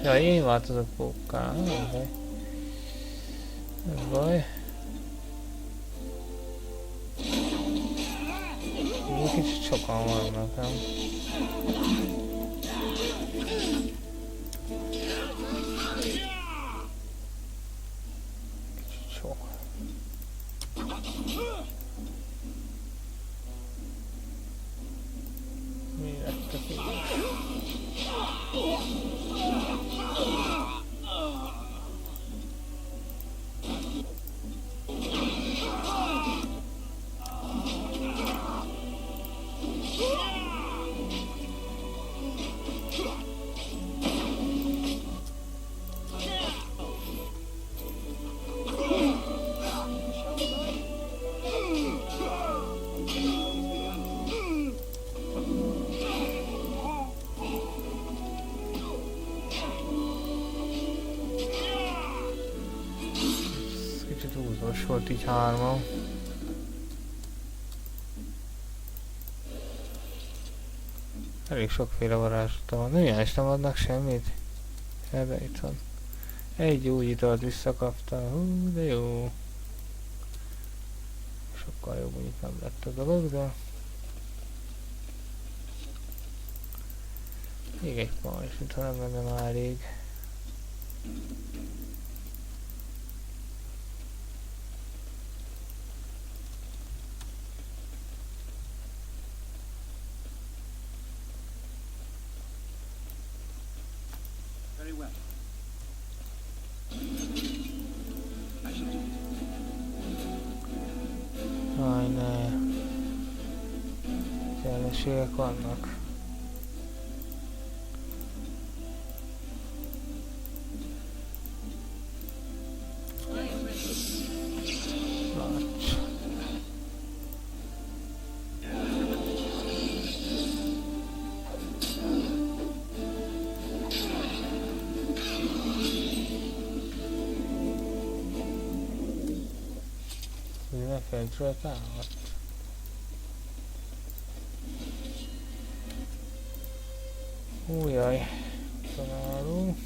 [SPEAKER 9] Ja, én változok pókká. Ez baj. Egy kicsit sokan vannak, nem? Kicsit sok. Mi lett a fényes? pont így hárman. Elég sokféle varázslata van. Nem is nem adnak semmit. Erre itt van. Egy gyógyitalt visszakapta. Hú, de jó. Sokkal jobb, mondjuk nem lett a dolog, de... Még egy pajzs, mintha nem lenne már rég.
[SPEAKER 18] Very well. I shall do it.
[SPEAKER 9] Aj, ne. Jelenségek vannak. Fentről támadt. Újjaj, találunk.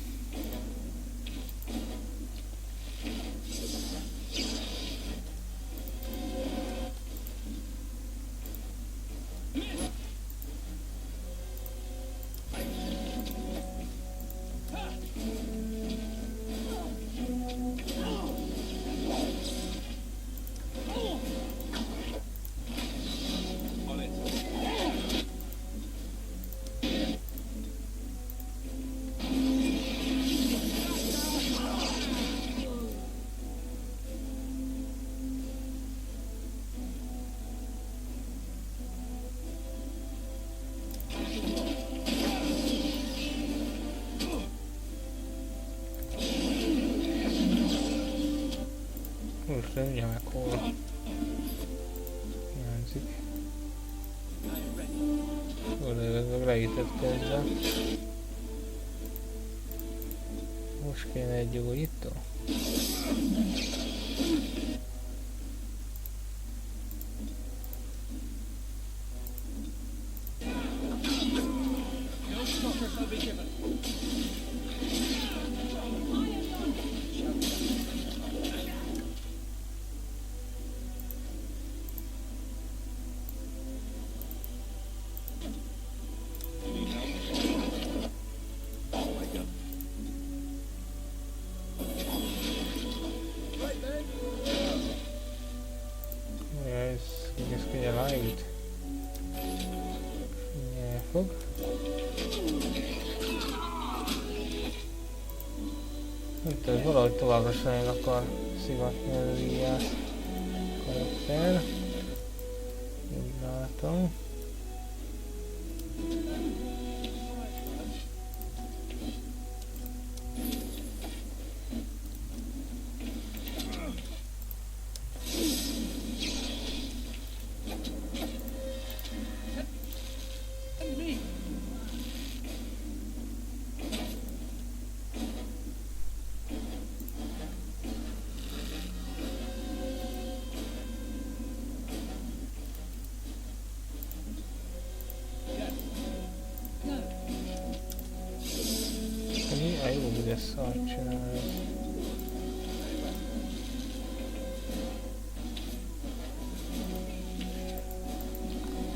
[SPEAKER 9] Most ugye meg hol hiányzik. Oda leített ezzel. Most kéne egy gyógyító. Itt ez valahogy továbbra sem akar szivatni az íját karakter. Úgy látom.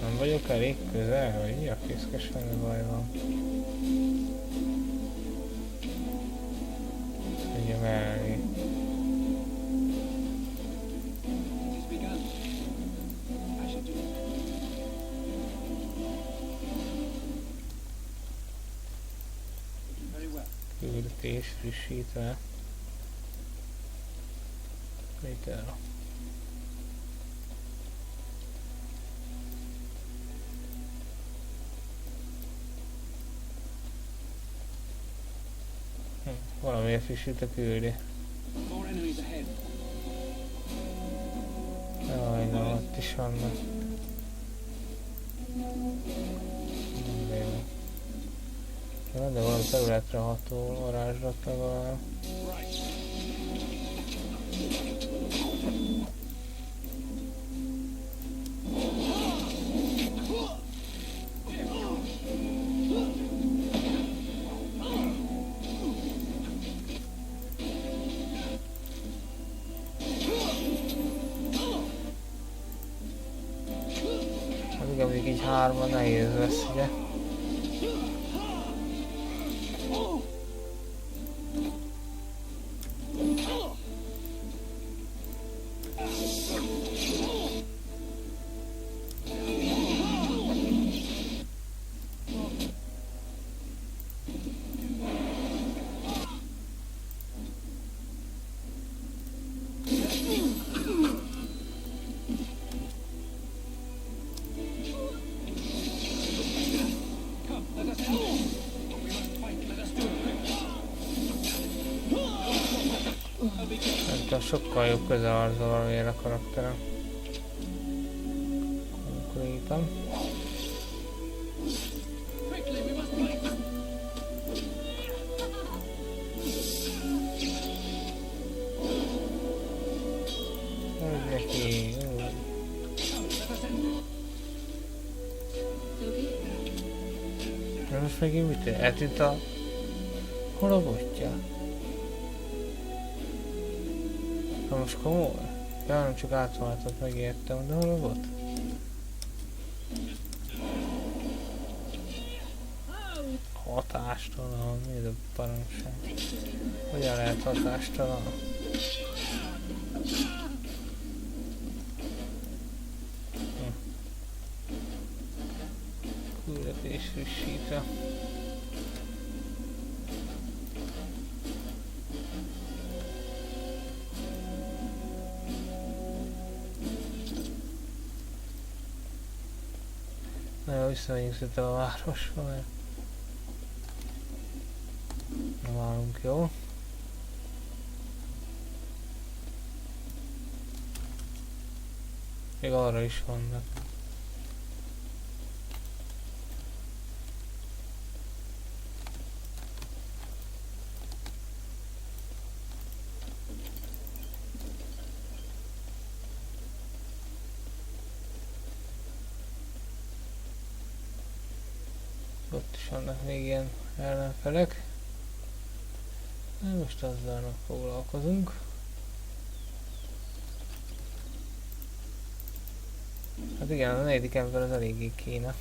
[SPEAKER 9] Nem vagyok elég közel, hogy mi a fészkesen baj van. Menjem elé. Küldetés frissítve. Létel. Valamiért frissít a küldi. Jaj, na, ott is vannak. Jó. De valami területre ható varázslat legalább. Igen, még így 3-an nehéz lesz, ugye? Sokkal jobb közelharcba valamiért a karakterem. Konkrétan. Hogy neki, jó. Na most megint mit? Eltűnt a... Hol a botja? Ha most komoly? Ja, nem csak átváltott, megértem, de hol a bot? Hatástalan, mi ez a baromság? Hogyan lehet hatástalan? Küldetés frissítve. Na, visszamegyünk szerintem a városba, mert nem állunk jól. Még arra is vannak. Ott is vannak még ilyen ellenfelek. Na, most azzal foglalkozunk. Hát igen, a 4. ember az eléggé kéne.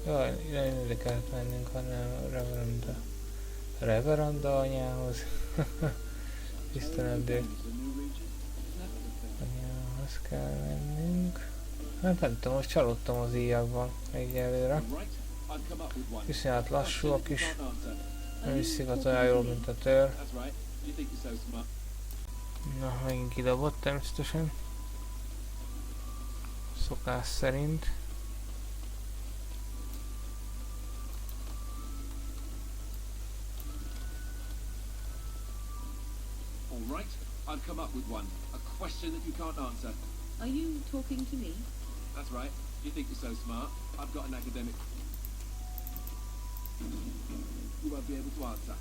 [SPEAKER 9] Jaj, nem ide kellett mennünk, hanem Reveranda anyához. Istenedő. Anyához kell mennünk. Hát nem tudom, most csalódtam az íjakban egyelőre. Viszonylag lassúak is. Nem viszik a olyan jól, mint a tör. Na, megint kidobott természetesen. Szokás szerint.
[SPEAKER 10] Right, I've come up with one. A question that you can't answer.
[SPEAKER 8] Are you talking to me?
[SPEAKER 10] That's right. You think you're so smart. I've got an academic. You won't be able to answer.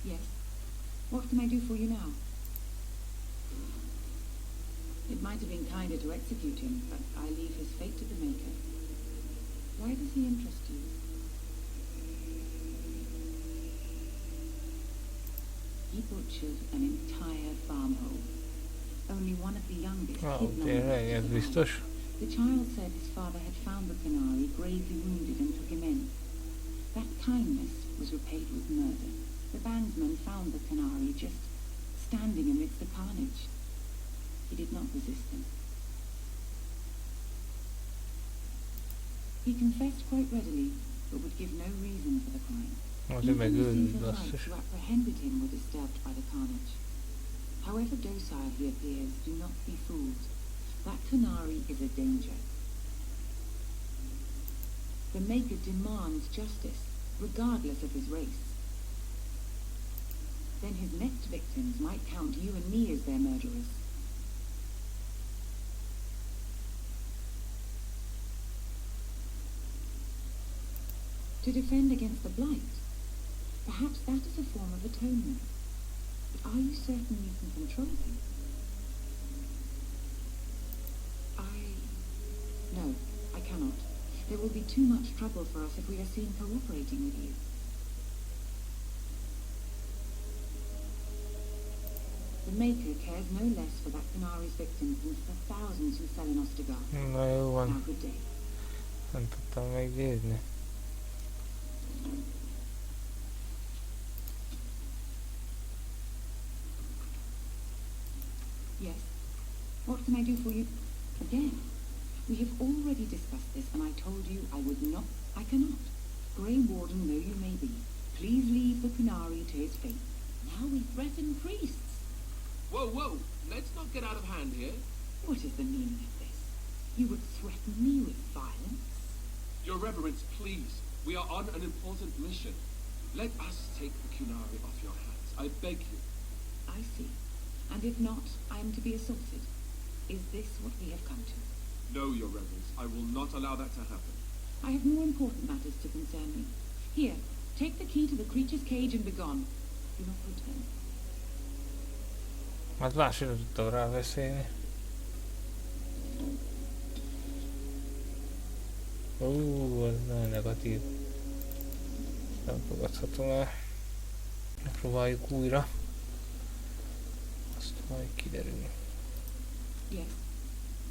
[SPEAKER 11] Yes. What can I do for you now? It might have been kinder to execute him, but I leave his fate to the Maker. Why does he interest you? He butchered an entire farm home. Only one of the youngest hidden on the house. The child said his father had found the canary gravely wounded and took him in. That kindness was repaid with murder. The bandsman found the canary just standing amidst the carnage. He did not resist him. He confessed quite readily, but would give no reason for the crime. Even the Silver who apprehended him were disturbed by the carnage. However docile he appears, do not be fooled. That canary is a danger. The Maker demands justice, regardless of his race. Then his next victims might count you and me as their murderers. To defend against the blight, perhaps that is a form of atonement. But are you certain you can control him? No, I cannot. There will be too much trouble for us if we are seen cooperating with you. The Maker cares no less for that Canari's victims than for the thousands who fell in Ostergaard.
[SPEAKER 9] Na jó van.
[SPEAKER 11] Now, good day.
[SPEAKER 9] Nem tudtam meggyőzni.
[SPEAKER 11] Yes? What can I do for you? Again? We have already discussed this, and I told you I would not. I cannot. Grey Warden though you may be, please leave the Canary to his fate.
[SPEAKER 16] Now we threaten priests.
[SPEAKER 10] Whoa, whoa! Let's not get out of hand here.
[SPEAKER 11] What is the meaning of this? You would threaten me with violence?
[SPEAKER 10] Your Reverence, please. We are on an important mission. Let us take the Cunari off your hands. I beg you.
[SPEAKER 11] I see. And if not, I am to be assaulted. Is this what we have come to?
[SPEAKER 10] No, Your Reverence. I will not allow that to happen.
[SPEAKER 11] I have more important matters to concern me. Here, take the key to the creature's cage and begone. Do not return.
[SPEAKER 9] Hát máshogy nem tudtam rá beszélni. Az nagyon negatív. Nem fogadhatom el. Próbáljuk újra. Azt majd kiderül.
[SPEAKER 11] Yes.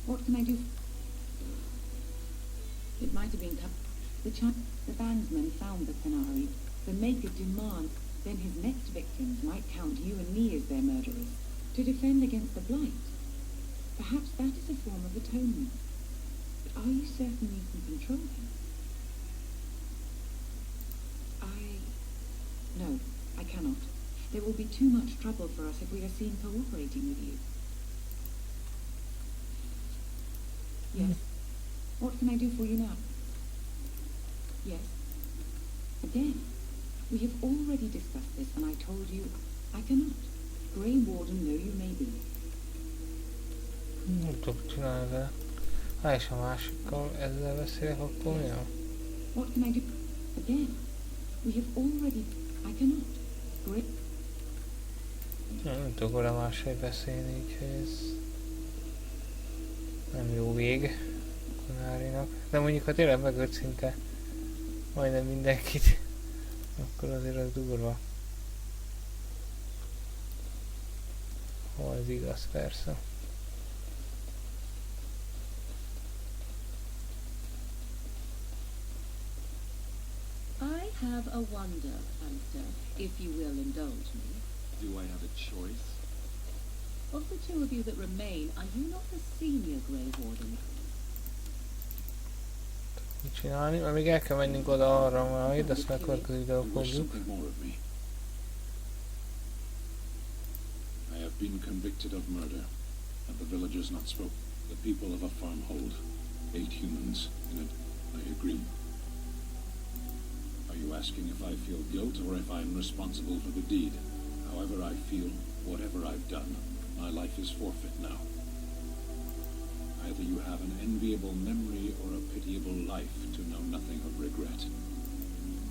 [SPEAKER 11] What can I do? It might have been the bandsman found the Canary. The Maker demands then his next victims might count you and me as their murderers. To defend against the blight. Perhaps that is a form of atonement. But are you certain you can control him? No, I cannot. There will be too much trouble for us if we are seen cooperating with you. Yes. What can I do for you now? Yes. Again. We have already discussed this, and I told you I cannot. Grey Warden though you may be.
[SPEAKER 9] Nem tudok csinálni vele. És a másikkal ezzel beszélek, akkor mi van?
[SPEAKER 11] What can I do? Again. We have already... I cannot. Grey...
[SPEAKER 9] Nem tudok vele máshogy beszélni, úgyhogy ez nem jó vég a Kanárinak. De mondjuk, ha tényleg megölt szinte majdnem mindenkit, akkor azért az durva. Ha ez igaz, persze.
[SPEAKER 8] I have a wonder, Alistair, if you will indulge me.
[SPEAKER 10] Do I have a choice?
[SPEAKER 8] Of the two of you that remain, are you not the senior Grey Warden?
[SPEAKER 9] Mit csinálni? Mert még el kell mennünk oda arra majd, azt meg következő videót fogjuk.
[SPEAKER 3] I have been convicted of murder, and the villagers not spoke. The people of a farmhold, 8 humans in it. I agree. Are you asking if I feel guilt or if I'm responsible for the deed? However I feel, whatever I've done, my life is forfeit now. Either you have an enviable memory or a pitiable life to know nothing of regret.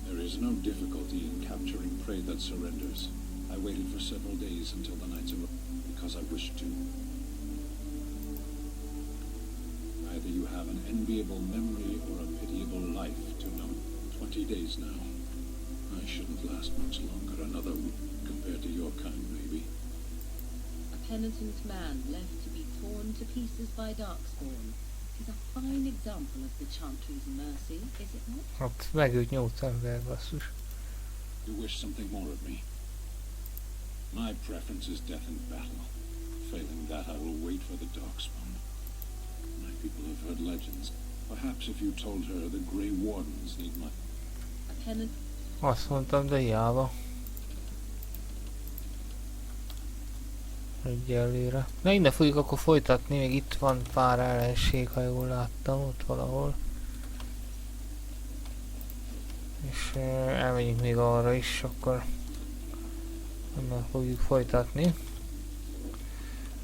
[SPEAKER 3] There is no difficulty in capturing prey that surrenders. I waited for several days until the nights arrived because I wished to. Either you have an enviable memory or a pitiable life to know. 20 days now. I shouldn't last much longer, another week compared to your kind, maybe.
[SPEAKER 8] A penitent man left to be torn to pieces by Darkspawn. Is a fine example of the Chantry's mercy, is it not?
[SPEAKER 9] Hát megült 8 ember, basszus.
[SPEAKER 3] You wish something more of me? My preference is death in battle. Failing that, I will wait for the Darkspawn. My people have heard legends. Perhaps if you told her the Grey Wardens need my...
[SPEAKER 8] A penitent...
[SPEAKER 9] Azt mondtam, de hiába. Egyelőre. Na innen fogjuk akkor folytatni, még itt van pár ellenség, ha jól láttam, ott valahol. És elmegyünk még arra is, akkor onnan fogjuk folytatni.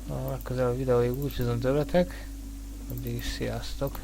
[SPEAKER 9] A legközelebb videóig búcsúzom tőletek, addig is sziasztok!